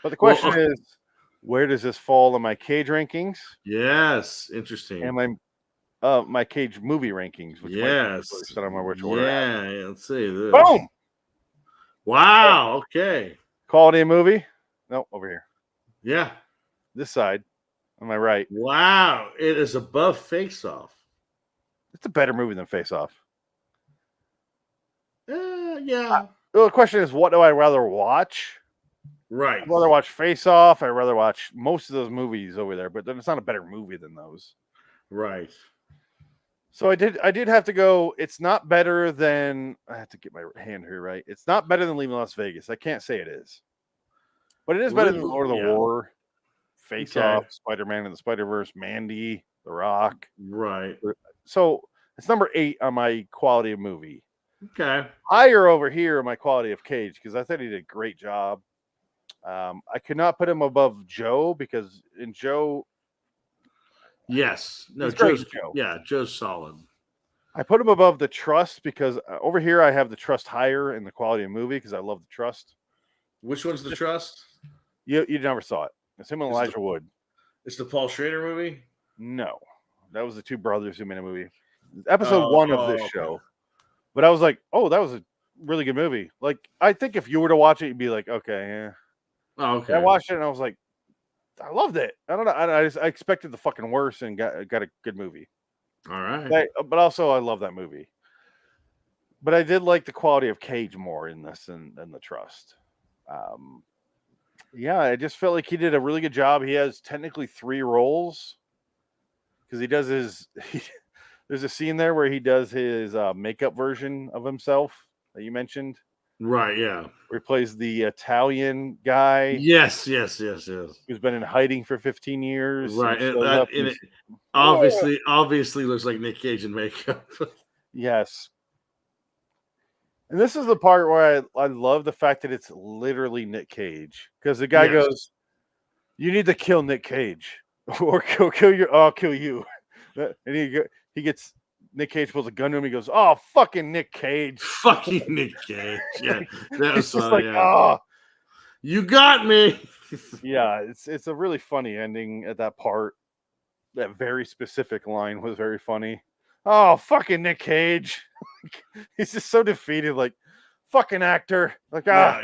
But the Well, question is, where does this fall in my Cage rankings yes, interesting. and my Cage movie rankings? Which might be Yes, first. I don't remember which order. yeah. Let's see this. Boom! Wow. Okay. Quality of movie? No, over here. Yeah. This side, on my right. Wow. It is above Face Off. It's a better movie than Face Off. Yeah. Well, the question is, what do I rather watch? Right. I'd rather watch Face Off. I'd rather watch most of those movies over there, but then it's not a better movie than those. Right. So I did have to go. It's not better than, I have to get my hand here right. It's not better than Leaving Las Vegas. I can't say it is, but it is better than Lord of the War, Face Off, Spider-Man and the Spider-Verse, Mandy, The Rock. Right. So it's number 8 on my quality of movie. Okay. Higher over here on my quality of Cage because I thought he did a great job. I could not put him above Joe because in Joe, Yes. No, Joe. Yeah, Joe's solid. I put him above the Trust because over here I have the Trust higher in the quality of movie because I love the Trust. Which one's the Trust? You never saw it. It's him and Elijah Wood. It's the Paul Schrader movie? No, that was the two brothers who made a movie. Episode 1 of this show. But I was like, oh, that was a really good movie. Like, I think if you were to watch it, you'd be like, okay, yeah. Oh, okay. And I watched it and I was like, I loved it. I don't know. I expected the fucking worst and got a good movie. All right. But also, I love that movie. But I did like the quality of Cage more in this than the Trust. Yeah, I just felt like he did a really good job. He has technically 3 roles because he does his. There's a scene there where he does his makeup version of himself that you mentioned. Right, yeah. Where he plays the Italian guy. Yes. Who's been in hiding for 15 years. Right. And it obviously looks like Nick Cage in makeup. Yes. And this is the part where I love the fact that it's literally Nick Cage. Because the guy goes, you need to kill Nick Cage. Or I'll kill you. And he gets Nick Cage pulls a gun to him. He goes, "Oh, fucking Nick Cage, fucking Nick Cage." Yeah, that was just funny. like, yeah. oh, you got me. Yeah, it's a really funny ending at that part. That very specific line was very funny. Oh, fucking Nick Cage. He's just so defeated. Like, fucking actor. Like, yeah.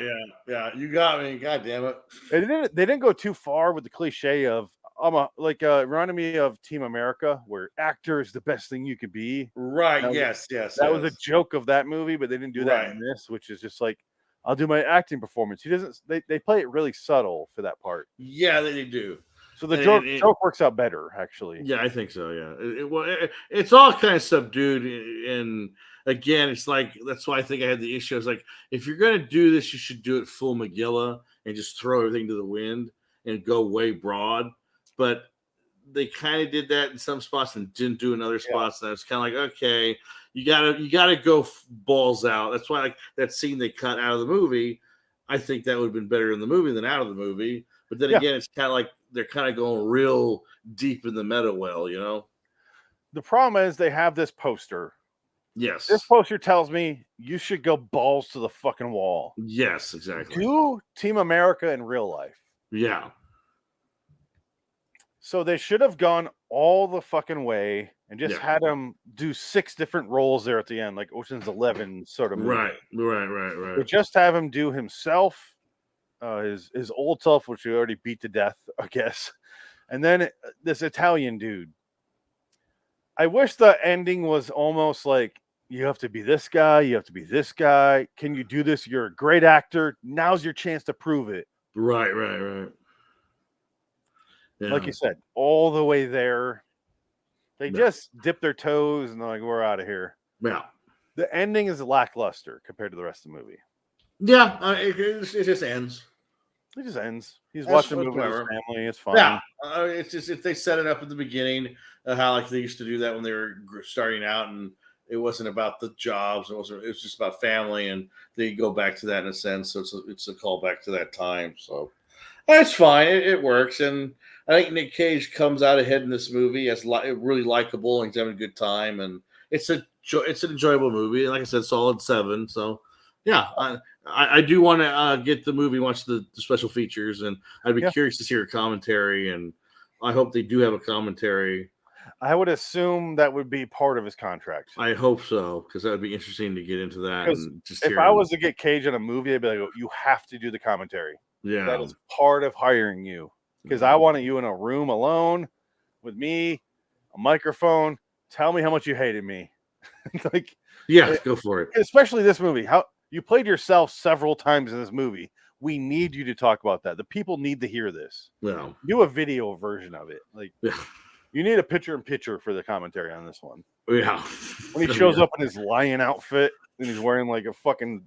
You got me. God damn it. They didn't go too far with the cliche of reminded me of Team America, where actor is the best thing you could be. Right. That was a joke of that movie, but they didn't do that in this, which is just like, I'll do my acting performance. He doesn't. They play it really subtle for that part. Yeah, they do. So the joke works out better, actually. Yeah, I think so. Yeah, it's all kind of subdued, and again, it's like that's why I think I had the issue. I was like, if you're going to do this, you should do it full McGilla and just throw everything to the wind and go way broad. But they kind of did that in some spots and didn't do in other spots. And I was kind of like, okay, you gotta go balls out. That's why like that scene they cut out of the movie. I think that would have been better in the movie than out of the movie. But then again, it's kind of like they're kind of going real deep in the meta well, you know? The problem is they have this poster. Yes. This poster tells me you should go balls to the fucking wall. Yes, exactly. Do Team America in real life. Yeah. So they should have gone all the fucking way and just had him do 6 different roles there at the end, like Ocean's 11 sort of movie. Right. But just have him do himself, his old self, which he already beat to death, I guess. And then this Italian dude. I wish the ending was almost like, you have to be this guy, you have to be this guy. Can you do this? You're a great actor. Now's your chance to prove it. Right. Yeah. Like you said, all the way there. They just dip their toes and they're like, we're out of here. Yeah. The ending is lackluster compared to the rest of the movie. Yeah, it just ends. It just ends. He's That's watching a movie with his whatever. family. It's fine. Yeah, it's just if they set it up at the beginning, how like they used to do that when they were starting out, and it wasn't about the jobs. It was just about family, and they go back to that in a sense. So it's a callback to that time. So it's fine. It works, and I think Nick Cage comes out ahead in this movie as really likable, and he's having a good time, and it's an enjoyable movie. And like I said, solid 7. So yeah, I do want to get the movie, watch the special features, and I'd be curious to see your commentary, and I hope they do have a commentary. I would assume that would be part of his contract. I hope so, because that would be interesting to get into that. And just if I was to get Cage in a movie, I'd be like, oh, you have to do the commentary. Yeah. That is part of hiring you, because I wanted you in a room alone with me, a microphone. Tell me how much you hated me. Like, go for it. Especially this movie. How you played yourself several times in this movie. We need you to talk about that. The people need to hear this. Yeah. Do a video version of it. Like, you need a picture-in-picture for the commentary on this one. Yeah. When he shows up in his lion outfit and he's wearing like a fucking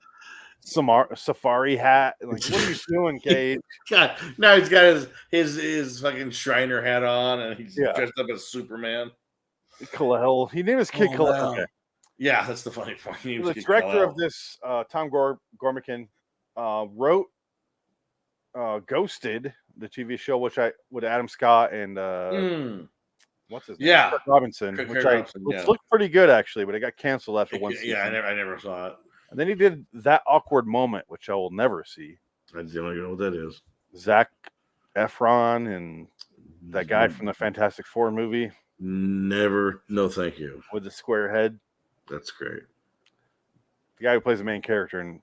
safari hat. Like, what are you doing, Cage? God, now he's got his fucking Shriner hat on, and he's dressed up as Superman. Kal-El. He named his kid Kal-El. Okay. Yeah, that's the funny part. The director of this, Tom Gormican, wrote Ghosted, the TV show, which with Adam Scott and what's his name? Yeah, Kirk Robinson, which looked pretty good actually, but it got canceled after one season. Yeah, I never saw it. And then he did That Awkward Moment, which I will never see. I don't even know what that is. Zac Efron and that guy from the Fantastic Four movie. Never. No, thank you. With the square head. That's great. The guy who plays the main character in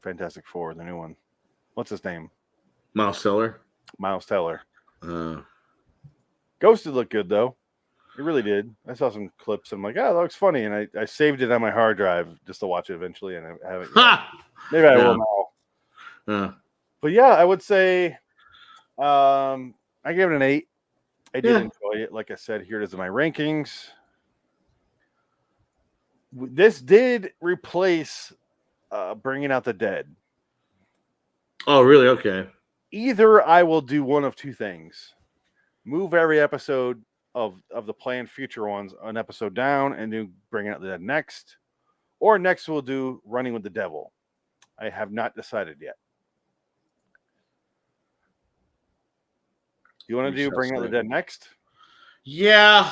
Fantastic Four, the new one. What's his name? Miles Teller. Ghosted looked good, though. It really did. I saw some clips. And I'm like, oh, that looks funny. And I saved it on my hard drive just to watch it eventually. And I haven't. Maybe I will now. But yeah, I would say I gave it an 8. I did enjoy it. Like I said, here it is in my rankings. This did replace Bringing Out the Dead. Oh, really? Okay. Either I will do one of two things. Move every episode of the planned future ones an episode down and do Bringing Out the Dead next. Or next we'll do Running with the Devil. I have not decided yet. You want to do Bring Out the Dead next? Yeah.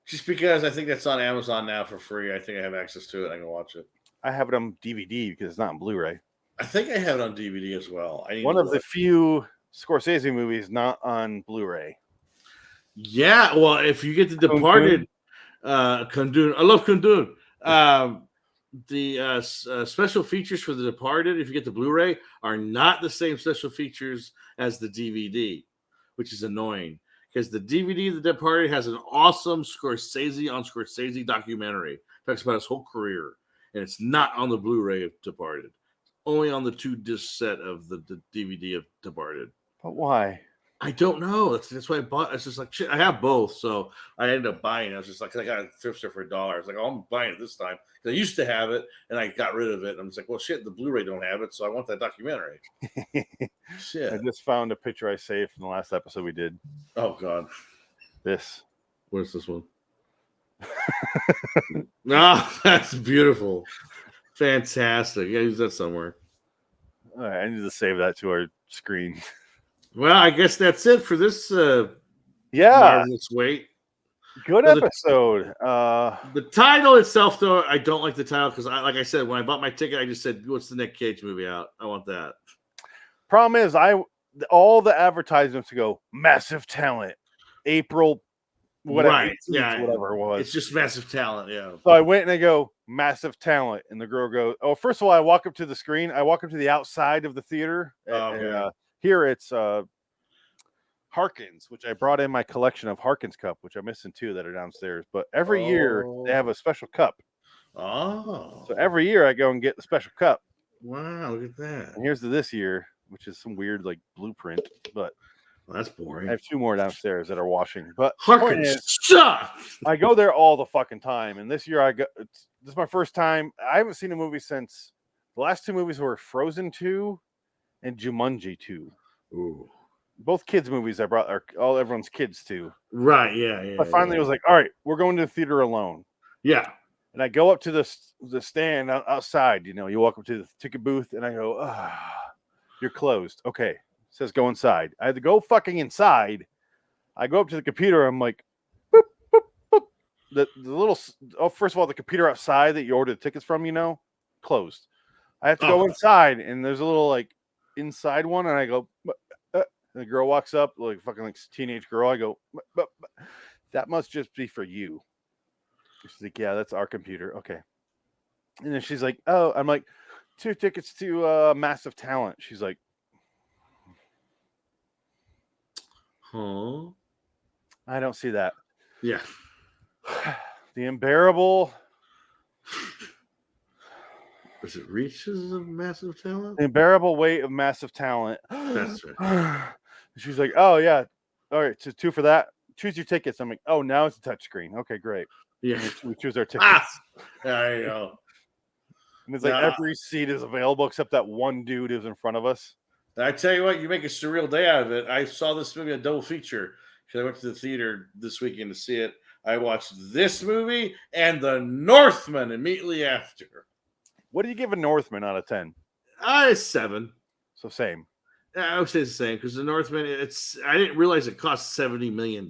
Just because I think that's on Amazon now for free. I think I have access to it. I can watch it. I have it on DVD because it's not on Blu-ray. I think I have it on DVD as well. One of the few Scorsese movies not on Blu-ray. Yeah, well, if you get The Departed, Kundun, I love Kundun. The special features for The Departed, if you get the Blu-ray, are not the same special features as the DVD, which is annoying because the DVD, The Departed, has an awesome Scorsese on Scorsese documentary. It talks about his whole career, and it's not on the Blu-ray of Departed. Only on the 2-disc set of the DVD of Departed. But why? I don't know. That's why I bought. It's just like shit. I have both, so I ended up buying it. I was just like, I got a thrift store for $1. I was like, oh, I'm buying it this time because I used to have it and I got rid of it. And I'm just like, well, shit, the Blu-ray don't have it, so I want that documentary. Shit. I just found a picture I saved from the last episode we did. Oh God, this. Where's this one? No, that's beautiful, fantastic. Yeah, use that somewhere. All right, I need to save that to our screen. Well, I guess that's it for this. Marvelous Weight. Good episode. The title itself, though, I don't like the title because, like I said, when I bought my ticket, I just said, "What's the Nick Cage movie out?" I want that. Problem is, all the advertisements go massive talent, April, whatever, right? Yeah, whatever it was. It's just massive talent. Yeah. So I went and I go massive talent, and the girl goes, "Oh, first of all, I walk up to the screen. I walk up to the outside of the theater. Okay. Here it's Harkins, which I brought in my collection of Harkins cup, which I'm missing 2 that are downstairs. But every year they have a special cup. Oh. So every year I go and get the special cup. Wow, look at that. And here's this year, which is some weird like blueprint, but that's boring. I have 2 more downstairs that are washing. But Harkins suck. I go there all the fucking time, and this year this is my first time. I haven't seen a movie since the last 2 movies were Frozen 2 and Jumanji 2. Ooh. Both kids movies I brought all everyone's kids to. Right, yeah. I finally was like, all right, we're going to the theater alone. Yeah. And I go up to the stand outside. You walk up to the ticket booth, and I go, you're closed. Okay. It says go inside. I had to go fucking inside. I go up to the computer. I'm like, boop, boop, boop. The little, first of all, the computer outside that you order the tickets from, closed. I have to go inside, and there's a little like inside one, and I go, the girl walks up, like fucking like teenage girl. I go, that must just be for you. She's like, yeah, that's our computer. Okay. And then she's like, oh, I'm like, 2 tickets to Massive Talent. She's like, huh? I don't see that. Yeah. The Unbearable. Was it Reaches of Massive Talent? The Unbearable Weight of Massive Talent. That's right. She's like, oh, yeah. All right. So 2 for that. Choose your tickets. I'm like, oh, now it's a touchscreen. Okay, great. Yeah. We choose our tickets. There you go. And it's like every seat is available except that one dude who's in front of us. I tell you what, you make a surreal day out of it. I saw this movie a double feature because I went to the theater this weekend to see it. I watched this movie and The Northman immediately after. What do you give a Northman out of 10? 7. So same. I would say the same because The Northman. I didn't realize it cost $70 million.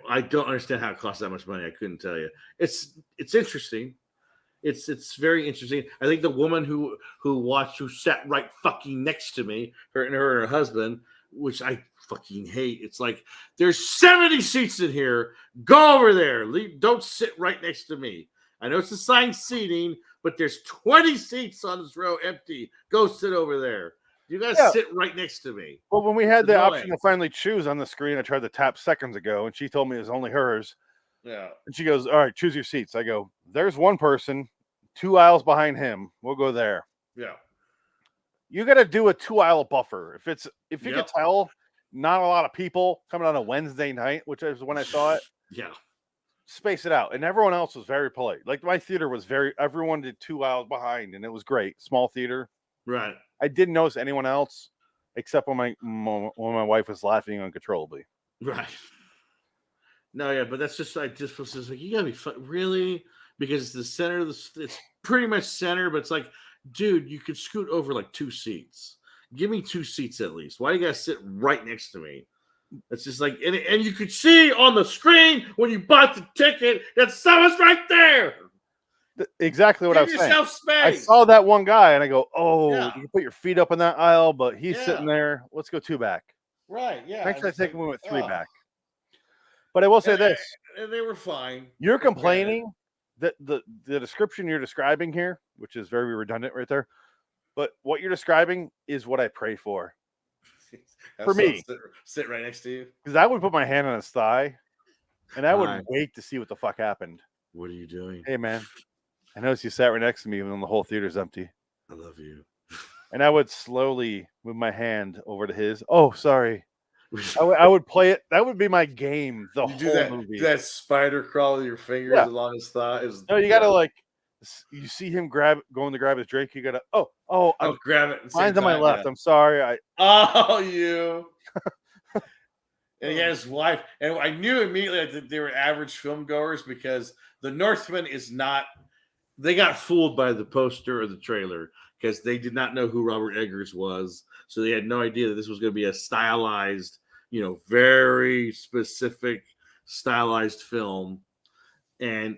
I don't understand how it costs that much money. I couldn't tell you. It's interesting. It's very interesting. I think the woman who sat right fucking next to me, her and her husband, which I fucking hate. It's like there's 70 seats in here. Go over there. Don't sit right next to me. I know it's assigned seating, but there's 20 seats on this row empty. Go sit over there. You guys sit right next to me. Well, when we had the option to finally choose on the screen, I tried to tap seconds ago, and she told me it was only hers. Yeah. And she goes, all right, choose your seats. I go, there's one person 2 aisles behind him. We'll go there. Yeah. You got to do a 2-aisle buffer. If you can tell, not a lot of people coming on a Wednesday night, which is when I saw it. Yeah. Space it out. And everyone else was very polite. Like my theater was everyone did 2 aisles behind, and it was great. Small theater. Right. I didn't notice anyone else except when my wife was laughing uncontrollably. Right. No, yeah, but that's just like you gotta be really, because it's the center of it's pretty much center, but it's like, dude, you could scoot over like 2 seats. Give me 2 seats at least. Why do you guys sit right next to me? It's just like, and you could see on the screen when you bought the ticket that someone's right there. Exactly what I was saying. Space. I saw that one guy and I go, you can put your feet up in that aisle, but he's sitting there. Let's go 2 back. Right. Yeah. Actually, I think we went 3 back. But I will say this. And they were fine. You're complaining that the description you're describing here, which is very redundant right there, but what you're describing is what I pray for. For me. Sit right next to you. Because I would put my hand on his thigh and I would wait to see what the fuck happened. What are you doing? Hey, man. I noticed you sat right next to me even though the whole theater's empty. I love you. And I would slowly move my hand over to his. Oh, sorry. I would play it. That would be my game the whole movie. Do that spider crawl with your fingers along his thigh. No, you got to you see him going to grab his drink. You got to, I'll grab it. Mine's on my left. I'm sorry. You. And he had his wife. And I knew immediately that they were average film goers because The Northman is not. They got fooled by the poster or the trailer because they did not know who Robert Eggers was. So they had no idea that this was going to be a stylized, very specific stylized film. And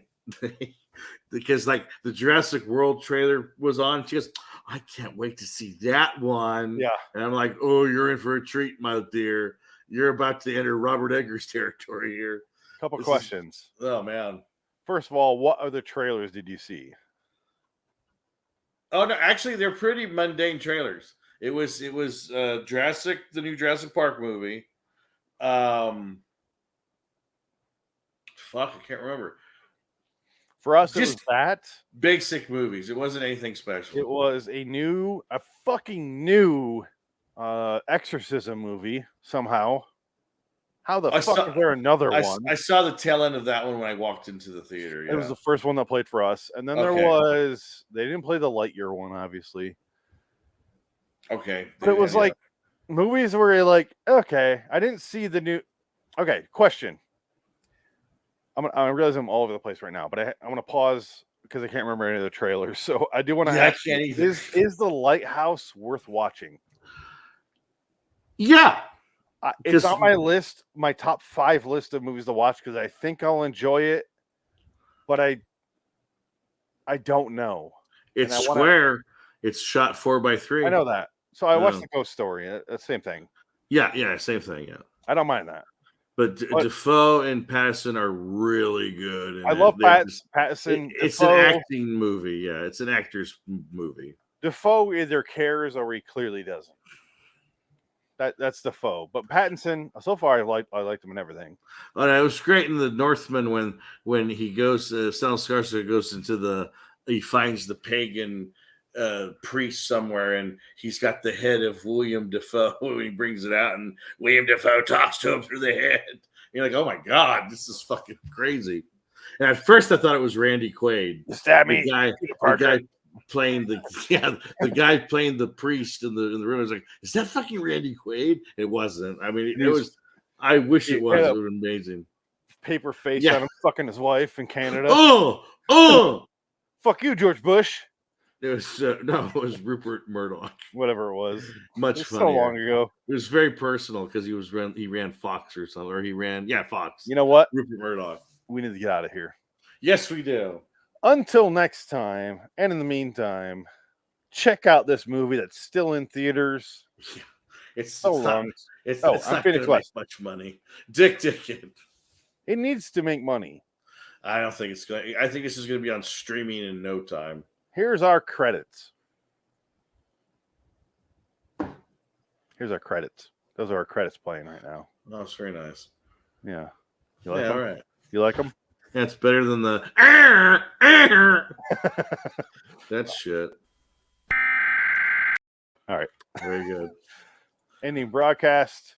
because like the Jurassic World trailer was on, she goes, I can't wait to see that one. Yeah. And I'm like, oh, you're in for a treat, my dear. You're about to enter Robert Eggers territory here. Couple questions. Oh, man. First of all, what other trailers did you see? Oh, no, actually, they're pretty mundane trailers. It was Jurassic, the new Jurassic Park movie. Fuck, I can't remember. For us, just it was that. Basic movies. It wasn't anything special. It was a fucking new exorcism movie somehow. How the fuck is there another one? I saw the tail end of that one when I walked into the theater. Yeah. It was the first one that played for us. And then they didn't play the Lightyear one, obviously. Okay. But it was like movies where you're like, okay, I didn't see the new. Okay, question. I realize I'm all over the place right now, but I'm going to pause because I can't remember any of the trailers. So I do want to ask, is The Lighthouse worth watching? Yeah. It's on my list, my top 5 list of movies to watch because I think I'll enjoy it, but I don't know. It's square. It's shot 4:3. I know that. So I watched The Ghost Story. Same thing. Yeah, same thing. Yeah, I don't mind that. But Defoe and Pattinson are really good. I love Pattinson. It's an acting movie. Yeah, it's an actor's movie. Defoe either cares or he clearly doesn't. That's Defoe. But Pattinson, so far, I liked him and everything. And it was great in The Northman when he goes, Stellan Skarsgård goes into he finds the pagan priest somewhere, and he's got the head of William Defoe, and he brings it out, and William Defoe talks to him through the head. And you're like, oh my God, this is fucking crazy. And at first I thought it was Randy Quaid. Stab me. The guy playing the guy playing the priest in the room. I was like, is that fucking Randy Quaid? It wasn't. I mean, it was. I wish it was. It was amazing. Paper face on him fucking his wife in Canada. Oh, fuck you, George Bush. It was it was Rupert Murdoch. Whatever it was. Much funnier. So long ago. It was very personal because he ran Fox or something, or he ran Fox. You know what? Rupert Murdoch. We need to get out of here. Yes, we do. Until next time, and in the meantime, check out this movie that's still in theaters. Yeah. It's so long. It's not going to make much money. Dick Dickens. It needs to make money. I don't think it's going. I think this is going to be on streaming in no time. Here's our credits. Here's our credits. Those are our credits playing right now. Oh, it's very nice. Yeah. You like them? All right. You like them? Yeah, it's better than the that shit. All right. Very good. Ending broadcast.